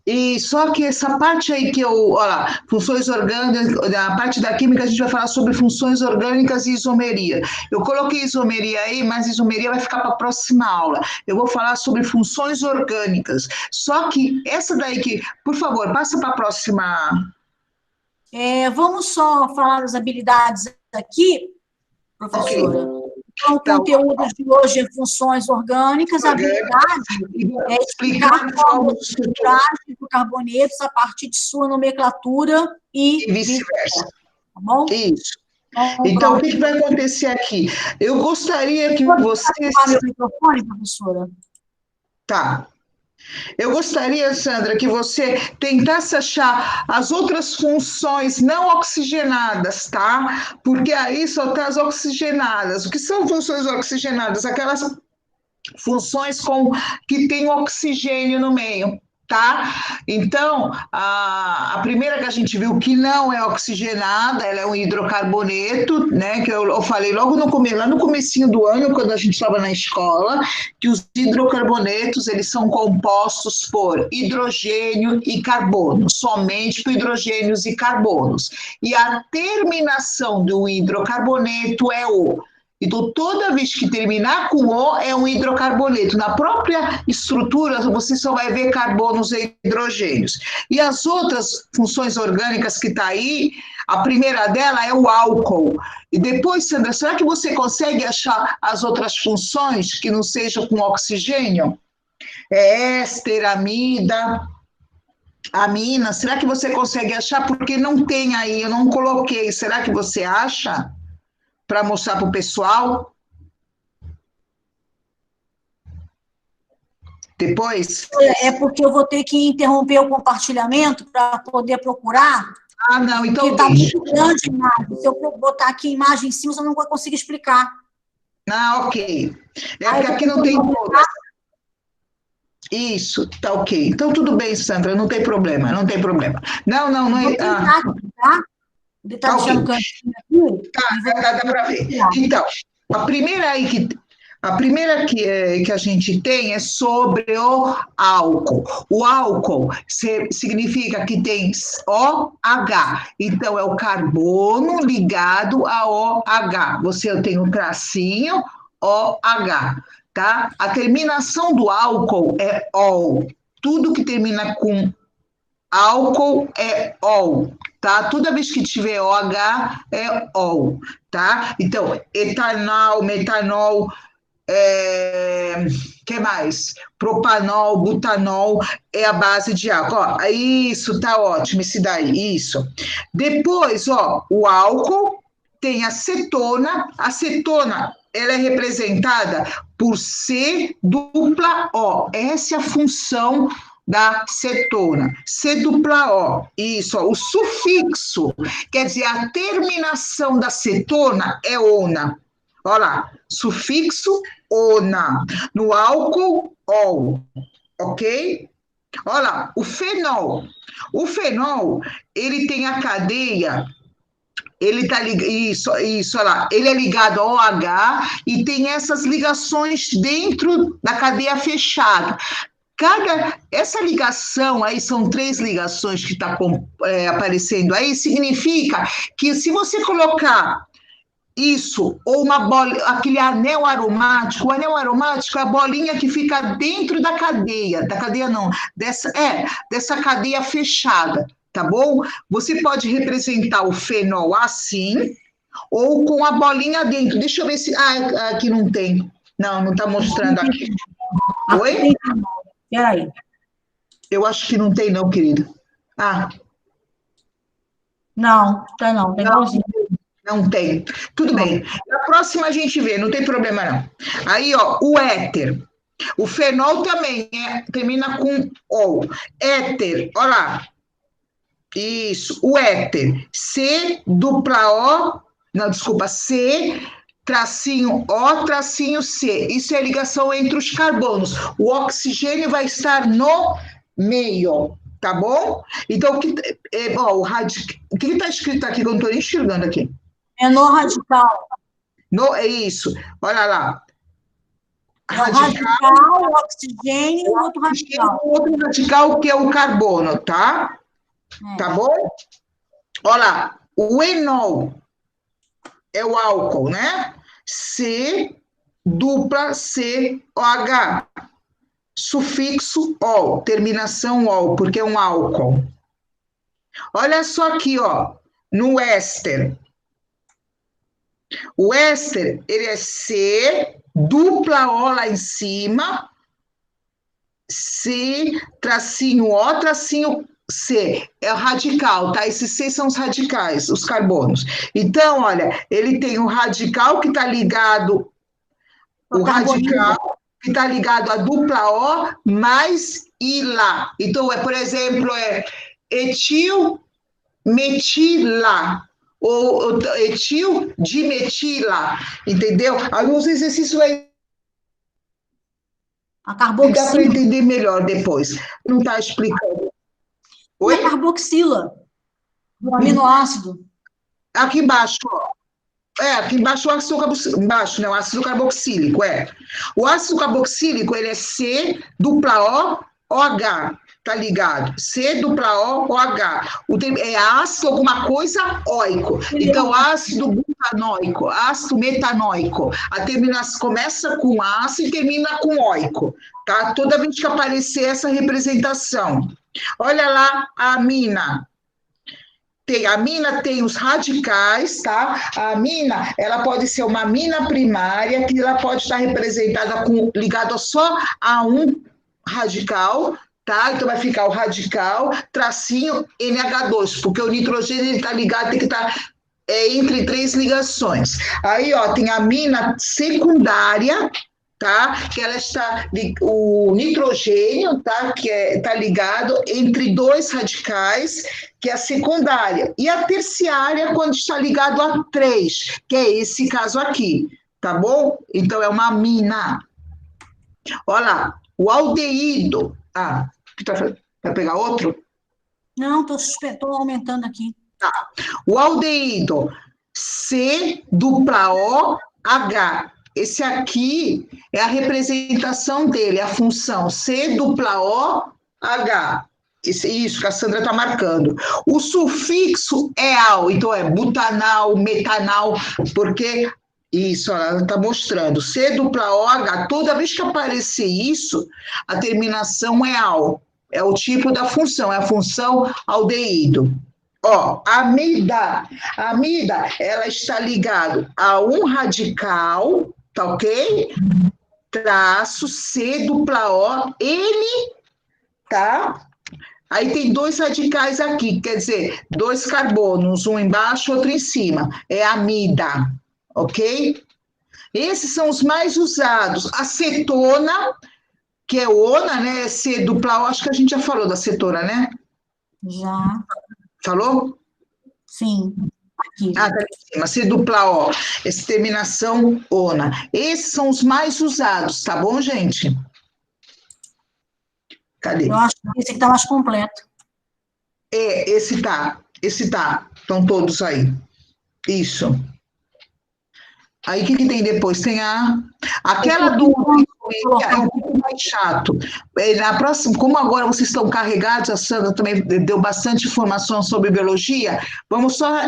E só que essa parte aí que olha lá, funções orgânicas, a parte da química a gente vai falar sobre funções orgânicas e isomeria. Eu coloquei isomeria aí, mas isomeria vai ficar para a próxima aula. Eu vou falar sobre funções orgânicas. Só que essa daí que, por favor, passa para a próxima. Vamos só falar das habilidades aqui, professora. Ok. Então, o Tá, conteúdo de hoje é funções orgânicas, a habilidade é explicar formas fórmulas estruturais do carbonetos a partir de sua nomenclatura e vice-versa. Tá bom? Isso. Então, o Pronto. que vai acontecer aqui? Eu gostaria que Pode você... ativar meu microfone, professora? Tá. Eu gostaria, Sandra, que você tentasse achar as outras funções não oxigenadas, tá? Porque aí só está as oxigenadas. O que são funções oxigenadas? Aquelas funções que tem oxigênio no meio, tá? Então, a primeira que a gente viu que não é oxigenada, ela é um hidrocarboneto, né? Que eu falei logo no começo, lá no comecinho do ano, quando a gente estava na escola, que os hidrocarbonetos, eles são compostos por hidrogênio e carbono, somente por hidrogênios e carbonos. E a terminação do hidrocarboneto é o. Então, toda vez que terminar com O, é um hidrocarboneto. Na própria estrutura, você só vai ver carbonos e hidrogênios. E as outras funções orgânicas que está aí, a primeira dela é o álcool. E depois, Sandra, será que você consegue achar as outras funções que não sejam com oxigênio? Éster, amina. Será que você consegue achar? Porque não tem aí, eu não coloquei. Será que você acha? Para mostrar para o pessoal. Depois. É porque eu vou ter que interromper o compartilhamento para poder procurar. Não, então porque está muito grande a imagem. Se eu botar aqui a imagem em cima, eu não vou conseguir explicar. Ok. Porque aqui não tem todas. Isso, tá ok. Então, tudo bem, Sandra, não tem problema, não tem problema. Não é. Vou tentar aqui, tá? Ele está deixando o cantinho aqui. Dá para ver. Então, a primeira que a gente tem é sobre o álcool. O álcool significa que tem OH. Então, é o carbono ligado a OH. Você tem um tracinho OH, tá? A terminação do álcool é ol. Tudo que termina com álcool é ol, tá? Toda vez que tiver OH é ol, tá? Então, etanol, metanol, que mais? Propanol, butanol é a base de álcool. Ó, isso, tá ótimo, esse daí, isso. Depois, ó, o álcool tem acetona. Acetona, ela é representada por C dupla O. Essa é a função da cetona. C dupla O. Isso, ó, o sufixo, quer dizer, a terminação da cetona é ona. Olha lá, sufixo ona. No álcool, ol. Ok? Olha lá, o fenol. O fenol, ele tem a cadeia, ele tá ligado, isso, olha lá, ele é ligado ao OH e tem essas ligações dentro da cadeia fechada. Essa ligação aí, são 3 ligações que está aparecendo aí, significa que se você colocar isso, ou uma bola, aquele anel aromático. O anel aromático é a bolinha que fica dentro da cadeia não, dessa cadeia fechada, tá bom? Você pode representar o fenol assim, ou com a bolinha dentro. Deixa eu ver se. Aqui não tem. Não está mostrando aqui. Oi? Peraí. Eu acho que não tem, não, querido. Não, tá não, tem igualzinho. Não tem. Tudo bem. Na próxima a gente vê, não tem problema não. Aí, ó, o éter. O fenol também termina com ol. Éter, olha lá. Isso, o éter. C dupla O, não, desculpa, C tracinho O, tracinho C. Isso é a ligação entre os carbonos. O oxigênio vai estar no meio, tá bom? Então, o que está escrito aqui que eu não estou nem enxergando aqui? Menor radical. É isso, olha lá. É o radical, o oxigênio e o outro radical. O outro radical que é o carbono, tá? Tá bom? Olha lá, o enol é o álcool, né? C dupla COH. Sufixo ol, terminação ol, porque é um álcool. Olha só aqui, ó, no éster. O éster, ele é C dupla O lá em cima, C tracinho O, tracinho C, é o radical, tá? Esses C são os radicais, os carbonos. Então, olha, ele tem o radical que está ligado, o radical que está ligado à dupla O mais ila. Então, por exemplo, etil metila ou etil dimetila, entendeu? Alguns exercícios aí A dá para carboxila. entender melhor depois. Não está explicando. Oi? A carboxila, do aminoácido. Aqui embaixo, ó. Aqui embaixo o ácido carboxílico, embaixo, né, o ácido carboxílico, O ácido carboxílico, ele é C dupla O, OH, tá ligado? C dupla O, OH. É ácido alguma coisa oico. Então, ácido butanoico, ácido metanóico. A terminação começa com ácido e termina com oico, tá? Toda vez que aparecer essa representação. Olha lá a amina. A amina tem os radicais, tá? A amina, ela pode ser uma amina primária, que ela pode estar representada ligada só a um radical, tá? Então vai ficar o radical, tracinho NH2, porque o nitrogênio está ligado, tem que estar entre três ligações. Aí, ó, tem a amina secundária, tá? Que ela está, o nitrogênio, tá? Que está ligado entre dois radicais, que é a secundária, e a terciária quando está ligado a três, que é esse caso aqui, tá bom? Então é uma amina. Olha lá, o aldeído. Vai pegar outro? Não, estou aumentando aqui. Tá. O aldeído, C dupla O H. Esse aqui é a representação dele, a função C dupla O H. Isso que a Sandra está marcando. O sufixo é al, então é butanal, metanal, porque isso, ela está mostrando. C dupla OH, toda vez que aparecer isso, a terminação é al. É o tipo da função, é a função aldeído. Ó, amida. A amida, ela está ligada a um radical, tá ok? Traço C dupla O, ele, tá? Aí tem dois radicais aqui, quer dizer, dois carbonos, um embaixo, outro em cima. É amida, ok? Esses são os mais usados. Acetona, que é ona, né? C dupla O, acho que a gente já falou da acetona, né? Já. Falou? Sim. Aqui. Tá em cima. C dupla O, essa terminação ona. Esses são os mais usados, tá bom, gente? Cadê? Eu acho que esse aqui está mais completo. Esse tá. Estão todos aí. Isso. Aí o que tem depois? Tem aquela do é um pouco mais chato. Na próxima, como agora vocês estão carregados, a Sandra também deu bastante informação sobre biologia, vamos só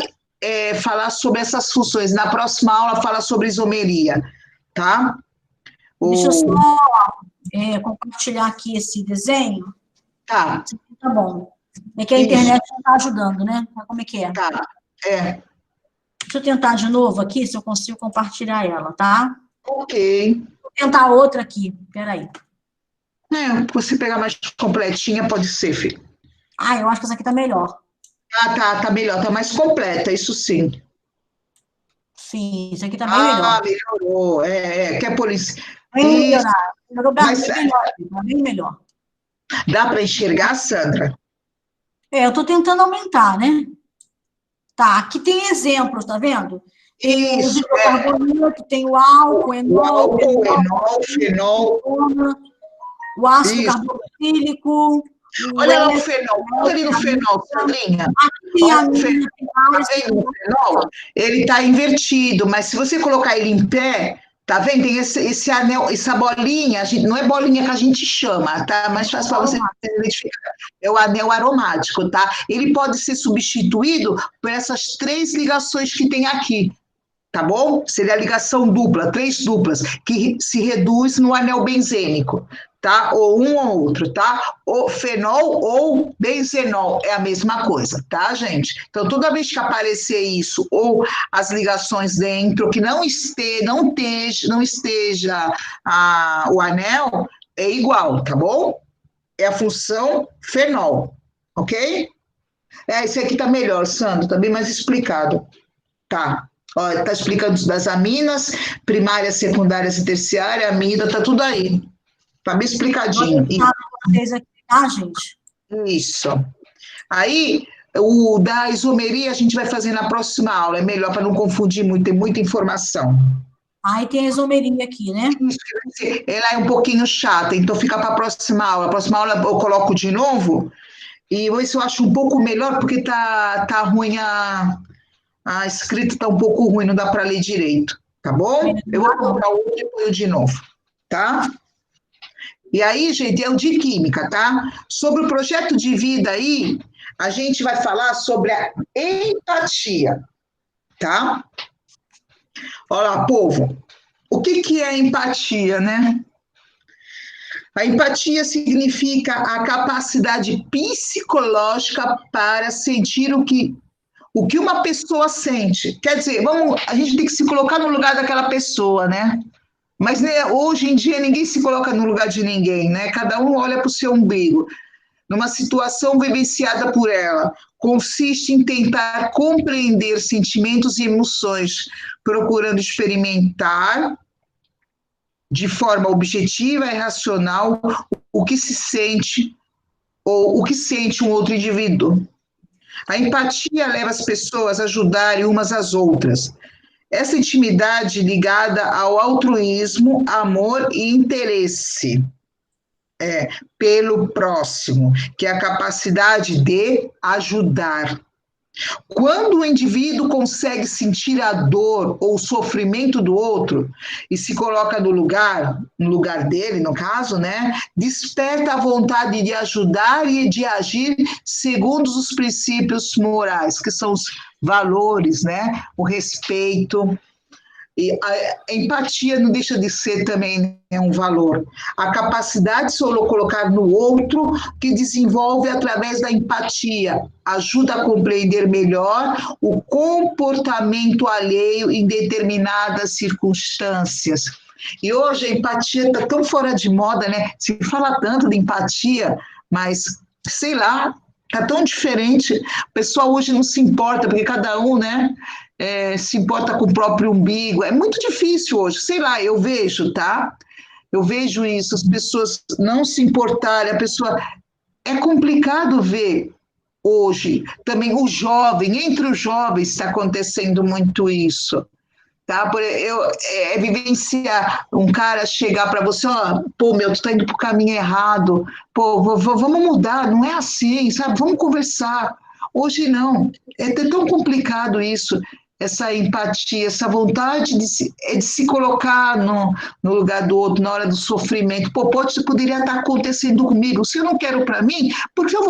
falar sobre essas funções. Na próxima aula fala sobre isomeria, tá? Deixa eu só compartilhar aqui esse desenho. Tá. Tá bom. É que a internet não está ajudando, né? Como é que é? Tá, Deixa eu tentar de novo aqui, se eu consigo compartilhar ela, tá? Ok. Vou tentar outra aqui, peraí. Você pegar mais completinha, pode ser, filho. Eu acho que essa aqui tá melhor. Tá melhor, tá mais completa, isso sim. Sim, isso aqui tá bem melhor. Melhorou, quer por isso. Bem melhorado. Mas bem melhor, bem melhor. dá para enxergar, Sandra? Eu estou tentando aumentar, né? Tá, aqui tem exemplos, tá vendo? Tem o Isso, hidrocarboneto, tem o álcool, o enol, álcool, enol, fenol, o ácido isso. carboxílico, o Olha lá o éter, fenol, olha ali no fenol, Sandrinha. aqui tem Olha a o fenol, mina, tem tá várias vendo o fenol? Ele está invertido, mas se você colocar ele em pé, tá vendo? Tem esse anel, essa bolinha, não é bolinha que a gente chama, tá? Mais fácil para você identificar. É o anel aromático, tá? Ele pode ser substituído por essas 3 ligações que tem aqui. Tá bom? Seria a ligação dupla, 3 duplas, que se reduz no anel benzênico, tá? Ou um ou outro, tá? Ou fenol ou benzenol, é a mesma coisa, tá, gente? Então, toda vez que aparecer isso, ou as ligações dentro, que não esteja o anel, é igual, tá bom? É a função fenol, ok? Esse aqui tá melhor, Sandro, tá bem mais explicado. Tá. Está explicando das aminas, primária, secundárias e terciária, amida, tá tudo aí. Tá bem Vou explicadinho. deixar para vocês aqui, tá, gente? Isso. Aí, o da isomeria a gente vai fazer na próxima aula, é melhor para não confundir muito, tem muita informação. Aí tem a isomeria aqui, né? Isso, ela é um pouquinho chata, então fica para a próxima aula. A próxima aula eu coloco de novo, e isso eu acho um pouco melhor, porque tá ruim a escrita está um pouco ruim, não dá para ler direito, tá bom? Eu vou colocar o outro e ponho de novo, tá? E aí, gente, é o de química, tá? Sobre o projeto de vida aí, a gente vai falar sobre a empatia, tá? Olha lá, povo, o que é empatia, né? A empatia significa a capacidade psicológica para sentir o que uma pessoa sente. Quer dizer, a gente tem que se colocar no lugar daquela pessoa, né? Mas né, hoje em dia ninguém se coloca no lugar de ninguém, né? Cada um olha para o seu umbigo. Numa situação vivenciada por ela, consiste em tentar compreender sentimentos e emoções, procurando experimentar de forma objetiva e racional o que se sente ou o que sente um outro indivíduo. A empatia leva as pessoas a ajudarem umas às outras. Essa intimidade ligada ao altruísmo, amor e interesse pelo próximo, que é a capacidade de ajudar. Quando o indivíduo consegue sentir a dor ou o sofrimento do outro e se coloca no lugar dele, no caso, né, desperta a vontade de ajudar e de agir segundo os princípios morais, que são os valores, né, o respeito. E a empatia não deixa de ser também um valor. A capacidade de se colocar no outro, que desenvolve através da empatia, ajuda a compreender melhor o comportamento alheio em determinadas circunstâncias. E hoje a empatia está tão fora de moda, né? Se fala tanto de empatia, mas sei lá, está tão diferente. O pessoal hoje não se importa, porque cada um, né? Se importa com o próprio umbigo. É muito difícil hoje, sei lá, eu vejo, tá? Eu vejo isso, as pessoas não se importarem, a pessoa. É complicado ver hoje também o jovem, entre os jovens está acontecendo muito isso. Tá? Vivenciar um cara chegar para você, ó, pô, meu, tu tá indo pro caminho errado, pô, vamos mudar, não é assim, sabe? Vamos conversar. Hoje não, é tão complicado isso, essa empatia, essa vontade de se colocar no lugar do outro, na hora do sofrimento. Pô, poderia estar acontecendo comigo. Se eu não quero para mim, por que eu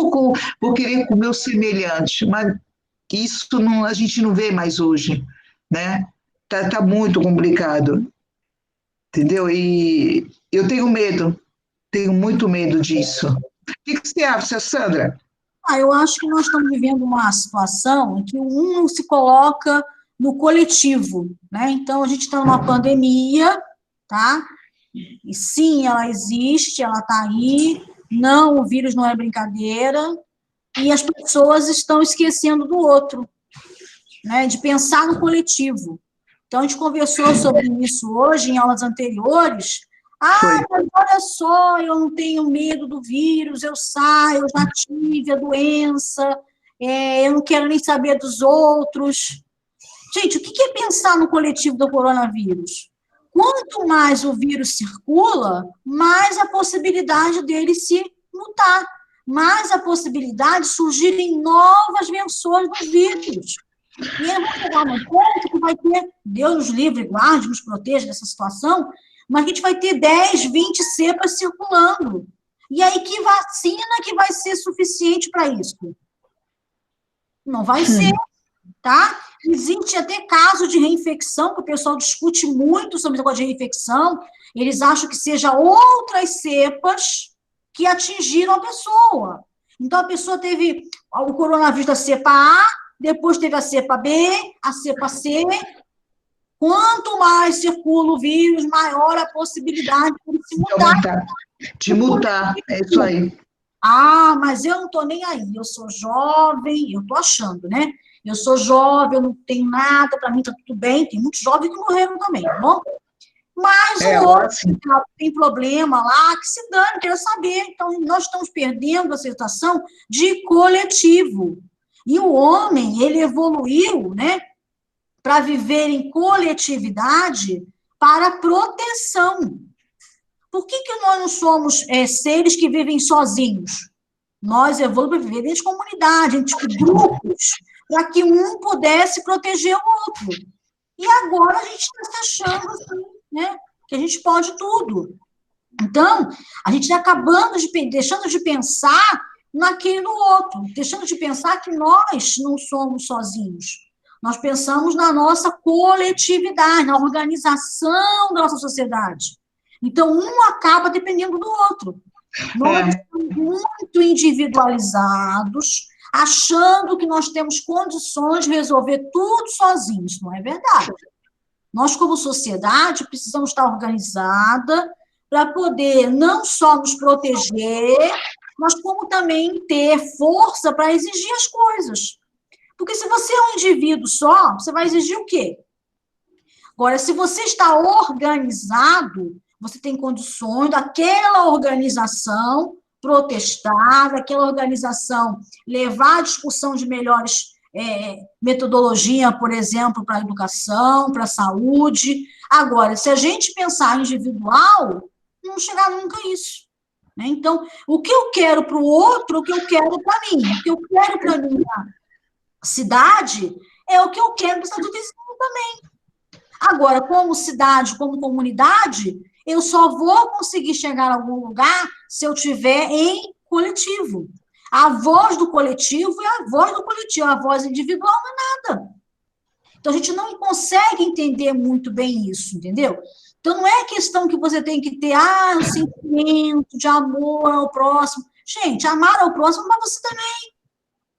vou querer com o meu semelhante? Mas isso não, a gente não vê mais hoje, né? Tá muito complicado, entendeu? E eu tenho muito medo disso. O que você acha, Sandra? Eu acho que nós estamos vivendo uma situação em que um se coloca no coletivo, né? Então, a gente está numa pandemia, tá? E sim, ela existe, ela está aí, não, o vírus não é brincadeira, e as pessoas estão esquecendo do outro, né? De pensar no coletivo. Então, a gente conversou sobre isso hoje, em aulas anteriores, Ah, Foi. mas olha só, eu não tenho medo do vírus, eu saio, eu já tive a doença, eu não quero nem saber dos outros. Gente, o que é pensar no coletivo do coronavírus? Quanto mais o vírus circula, mais a possibilidade dele se mutar, mais a possibilidade de surgirem novas versões do vírus. E aí vamos chegar num ponto que vai ter, Deus nos livre, guarde, nos proteja dessa situação, mas a gente vai ter 10, 20 cepas circulando. E aí, que vacina que vai ser suficiente para isso? Não vai ser, tá? Existe até caso de reinfecção, que o pessoal discute muito sobre o negócio de reinfecção, eles acham que seja outras cepas que atingiram a pessoa. Então, a pessoa teve o coronavírus da cepa A, depois teve a cepa B, a cepa C. Quanto mais circula o vírus, maior a possibilidade de ele se mutar. De mutar, é isso aí. Ah, mas eu não estou nem aí, eu sou jovem, eu estou achando, né? Eu sou jovem, eu não tenho nada, para mim está tudo bem, tem muitos jovens que morreram também, tá bom? Mas o outro Assim. tem problema lá, que se dane, quero saber. Então, nós estamos perdendo a sensação de coletivo. E o homem, ele evoluiu, né, para viver em coletividade para proteção. Por que nós não somos seres que vivem sozinhos? Nós evoluímos para viver dentro de comunidade, entre grupos, para que um pudesse proteger o outro. E agora a gente está se achando assim, né, que a gente pode tudo. Então, a gente está deixando de pensar naquele no outro, deixando de pensar que nós não somos sozinhos. Nós pensamos na nossa coletividade, na organização da nossa sociedade. Então, um acaba dependendo do outro. Nós estamos muito individualizados, achando que nós temos condições de resolver tudo sozinhos. Isso não é verdade. Nós, como sociedade, precisamos estar organizada para poder não só nos proteger, mas como também ter força para exigir as coisas. Porque se você é um indivíduo só, você vai exigir o quê? Agora, se você está organizado, você tem condições daquela organização protestar, daquela organização levar a discussão de melhores metodologia, por exemplo, para a educação, para a saúde. Agora, se a gente pensar individual, não chegar nunca a isso. Né? Então, o que eu quero para o outro, o que eu quero para mim, o que eu quero para a minha cidade, é o que eu quero para a cidade do vizinho também. Agora, como cidade, como comunidade, eu só vou conseguir chegar a algum lugar se eu estiver em coletivo. A voz do coletivo é a voz do coletivo, a voz individual não é nada. Então, a gente não consegue entender muito bem isso, entendeu? Então, não é questão que você tem que ter um sentimento de amor ao próximo. Gente, amar ao próximo, mas você também.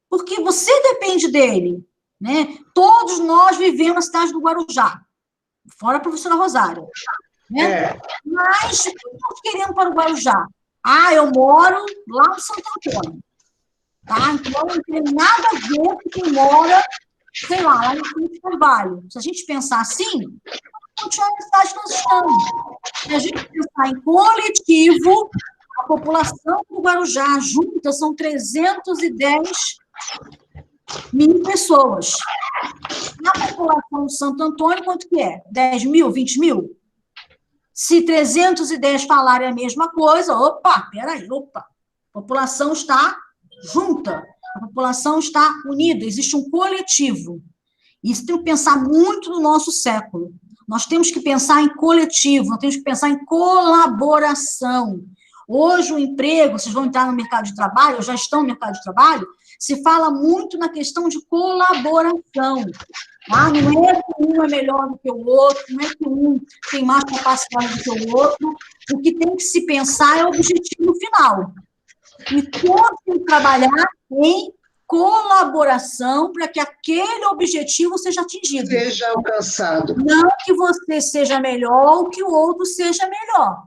Porque você depende dele. Né? Todos nós vivemos na cidade do Guarujá, fora a professora Rosária. Né? Mas, o que nós queremos para o Guarujá? Eu moro lá no Santo Antônio. Tá? Então, não tem nada a ver com quem mora, sei lá no Felipe Carvalho. Se a gente pensar assim, continuar na cidade que nós estamos. Se a gente pensar em coletivo, a população do Guarujá junta são 310 mil pessoas. Na população do Santo Antônio, quanto que é? 10 mil, 20 mil? Se 310 falarem a mesma coisa, peraí, a população está junta, a população está unida, existe um coletivo. Isso tem que pensar muito no nosso século. Nós temos que pensar em coletivo, nós temos que pensar em colaboração. Hoje, o emprego, vocês vão entrar no mercado de trabalho, ou já estão no mercado de trabalho, se fala muito na questão de colaboração. Não é que um é melhor do que o outro, não é que um tem mais capacidade do que o outro. O que tem que se pensar é o objetivo final. E todos têm que trabalhar em colaboração para que aquele objetivo seja atingido. Seja alcançado. Não que você seja melhor ou que o outro seja melhor.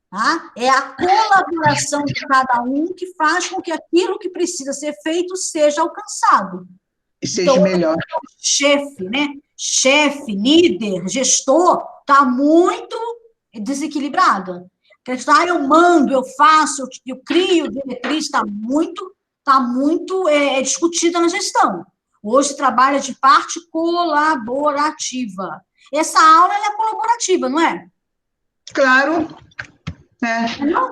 Tá? É a colaboração de cada um que faz com que aquilo que precisa ser feito seja alcançado. E seja melhor. Chefe, né? Chefe, líder, gestor, está muito desequilibrada. Eu mando, eu faço, eu crio diretriz, está muito discutida na gestão. Hoje se trabalha de parte colaborativa. Essa aula é colaborativa, não é? Claro,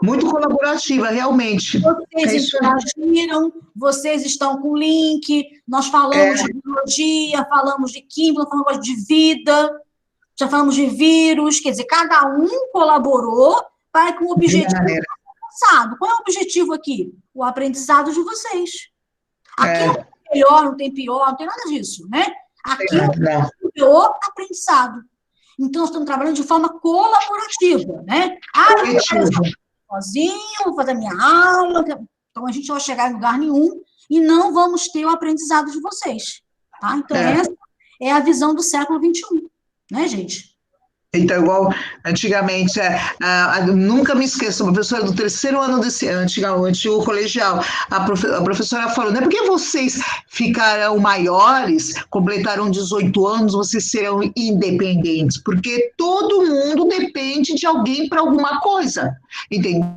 muito colaborativa, realmente. Vocês interagiram, vocês estão com link, nós falamos de biologia, falamos de química, falamos de vida, já falamos de vírus, quer dizer, cada um colaborou para que o objetivo seja alcançado. Qual é o objetivo aqui? O aprendizado de vocês. Aqui não tem melhor, não tem pior, não tem nada disso, né? Aqui é o aprendizado. Então, nós estamos trabalhando de forma colaborativa, né? Eu vou fazer sozinho, vou fazer a minha aula, então a gente não vai chegar em lugar nenhum e não vamos ter o aprendizado de vocês, tá? Então, essa é a visão do século XXI, né, gente? Então, igual antigamente, nunca me esqueço, a professora do terceiro ano desse antigo colegial, a professora falou, não é porque vocês ficarão maiores, completaram 18 anos, vocês serão independentes, porque todo mundo depende de alguém para alguma coisa, entendeu?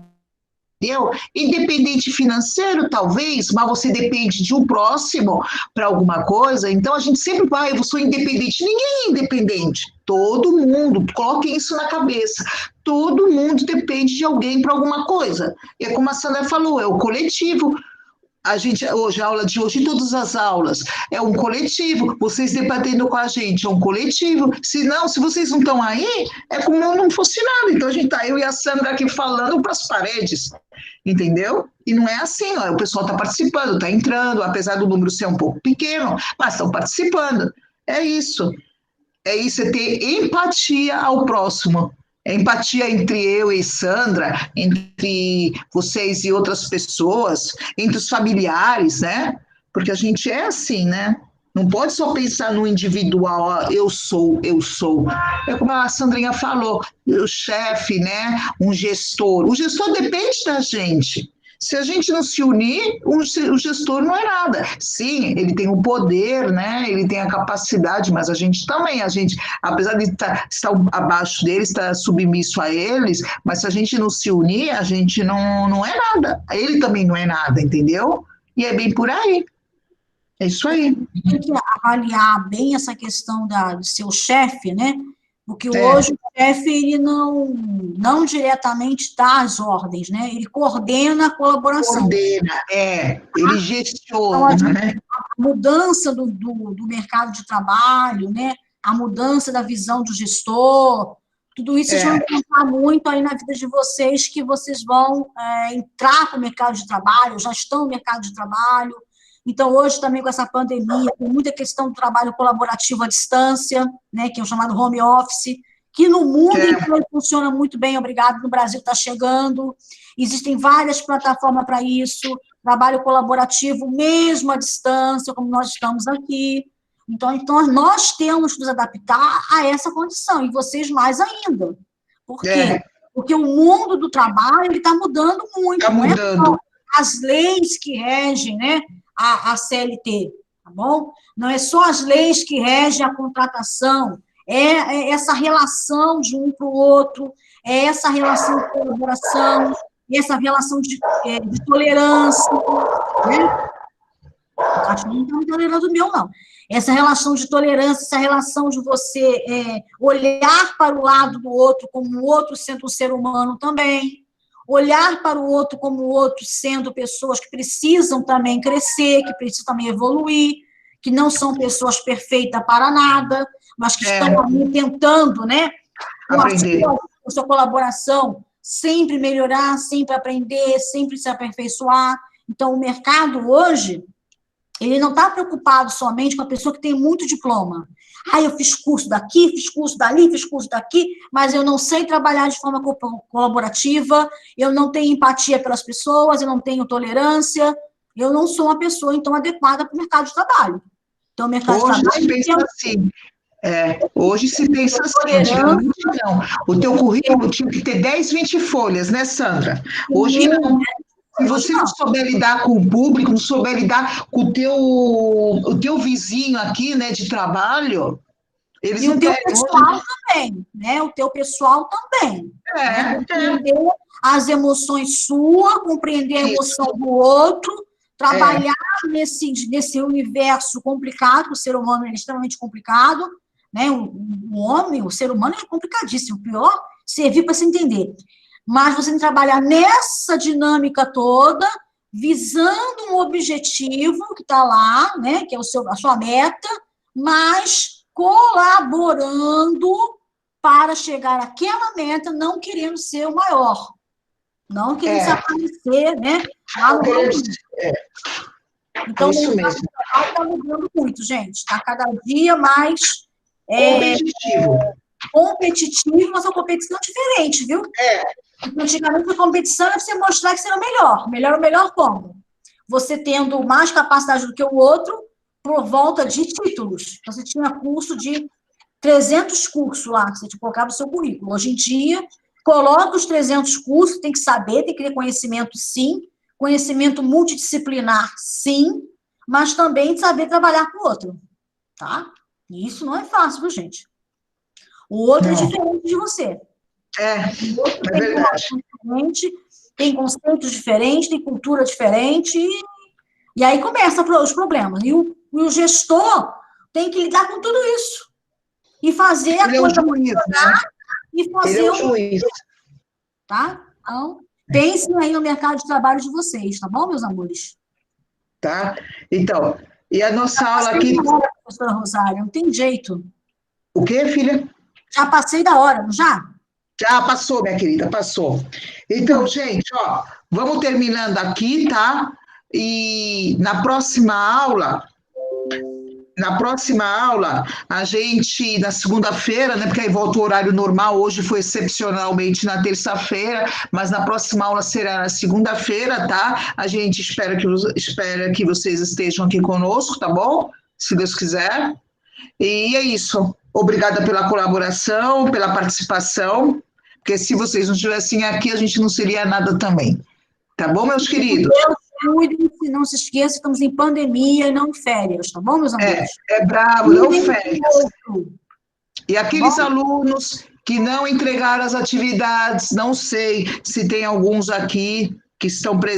Independente financeiro, talvez, mas você depende de um próximo para alguma coisa, então a gente sempre vai, eu sou independente. Ninguém é independente, todo mundo, coloquem isso na cabeça, todo mundo depende de alguém para alguma coisa. E é como a Sandra falou, é o coletivo. A gente, hoje, a aula de hoje, todas as aulas, é um coletivo, vocês debatendo com a gente, é um coletivo, se vocês não estão aí, é como não fosse nada, então a gente está, eu e a Sandra aqui falando para as paredes, entendeu? E não é assim, ó, o pessoal está participando, está entrando, apesar do número ser um pouco pequeno, mas estão participando, é isso, é ter empatia ao próximo, empatia entre eu e Sandra, entre vocês e outras pessoas, entre os familiares, né? Porque a gente é assim, né? Não pode só pensar no individual, ó, eu sou. É como a Sandrinha falou, o chefe, né? Um gestor. O gestor depende da gente. Se a gente não se unir, o gestor não é nada. Sim, ele tem o poder, né? Ele tem a capacidade, mas a gente também, apesar de estar abaixo deles, estar submisso a eles, mas se a gente não se unir, a gente não é nada. Ele também não é nada, entendeu? E é bem por aí. É isso aí. Tem que avaliar bem essa questão de ser o chefe, né? Porque hoje o chefe, ele não diretamente dá as ordens, né? Ele coordena a colaboração. Ele gestiona, então, né? A mudança do mercado de trabalho, né? A mudança da visão do gestor, tudo isso já vai contar muito aí na vida de vocês, que vocês vão entrar para o mercado de trabalho, já estão no mercado de trabalho. Então, hoje também com essa pandemia, tem muita questão do trabalho colaborativo à distância, né, que é o chamado home office, que no mundo inteiro funciona muito bem, obrigado, no Brasil está chegando. Existem várias plataformas para isso, trabalho colaborativo mesmo à distância, como nós estamos aqui. Então nós temos que nos adaptar a essa condição, e vocês mais ainda. Por quê? Porque o mundo do trabalho está mudando muito. Está mudando. Não é só as leis que regem, né, a CLT, tá bom? Não é só as leis que regem a contratação, é essa relação de um para o outro, é essa relação de colaboração, essa relação de tolerância, né? O cachorro não está me tolerando o meu, não. Essa relação de tolerância, essa relação de você olhar para o lado do outro como o outro sendo um ser humano também, olhar para o outro como o outro sendo pessoas que precisam também crescer, que precisam também evoluir, que não são pessoas perfeitas para nada, mas que estão ali tentando, né, aprender. Com a sua colaboração, sempre melhorar, sempre aprender, sempre se aperfeiçoar. Então, o mercado hoje, ele não está preocupado somente com a pessoa que tem muito diploma. Eu fiz curso daqui, fiz curso dali, fiz curso daqui, mas eu não sei trabalhar de forma colaborativa, eu não tenho empatia pelas pessoas, eu não tenho tolerância, eu não sou uma pessoa, então, adequada para o mercado de trabalho. Então, o mercado hoje de trabalho... se pensa assim. Hoje se pensa assim, antigamente não. O teu currículo tinha que ter 10, 20 folhas, né, Sandra? Hoje não. Se você não souber lidar com o público, não souber lidar com o teu vizinho aqui, né, de trabalho, Eles E não o teu querem. pessoal também, né? O teu pessoal também. Né? Compreender as emoções suas, compreender a emoção do outro, trabalhar nesse universo complicado, o ser humano é extremamente complicado, né? O homem, o ser humano é complicadíssimo, pior servir para se entender. Mas você tem que trabalhar nessa dinâmica toda, visando um objetivo que está lá, né? Que é a sua meta, mas colaborando para chegar àquela meta, não querendo ser o maior, não querendo se aparecer, né? Lá no Então, isso o mesmo. trabalho está mudando muito, gente. Está cada dia mais competitivo, mas uma competição diferente, viu? Antigamente, a competição é você mostrar que você é o melhor. O melhor como? Você tendo mais capacidade do que o outro por volta de títulos. Você tinha curso de 300 cursos lá, que você te colocava no seu currículo. Hoje em dia, coloca os 300 cursos, tem que saber, tem que ter conhecimento, sim, conhecimento multidisciplinar, sim, mas também saber trabalhar com o outro, tá? E isso não é fácil, viu, gente? O outro é diferente de você. O outro tem formação diferente, tem conceitos diferentes, tem cultura diferente, e aí começam os problemas. E o gestor tem que lidar com tudo isso. E fazer a coisa funcionar e fazer juiz. Tá? Então, pensem aí no mercado de trabalho de vocês, tá bom, meus amores? Tá? Então, e a nossa aula aqui... Professora Rosário, não tem jeito. O quê, filha? Já passei da hora, não já? Já passou, minha querida, passou. Então, gente, ó, vamos terminando aqui, tá? E na próxima aula, a gente, na segunda-feira, né? Porque aí volta o horário normal, hoje foi excepcionalmente na terça-feira, mas na próxima aula será na segunda-feira, tá? A gente espera que vocês estejam aqui conosco, tá bom? Se Deus quiser. E é isso. Obrigada pela colaboração, pela participação, porque se vocês não estivessem aqui, a gente não seria nada também. Tá bom, meus queridos? Cuidem-se, não se esqueçam, estamos em pandemia e não férias, tá bom, meus amigos? É bravo, não férias. E aqueles alunos que não entregaram as atividades, não sei se tem alguns aqui que estão presentes.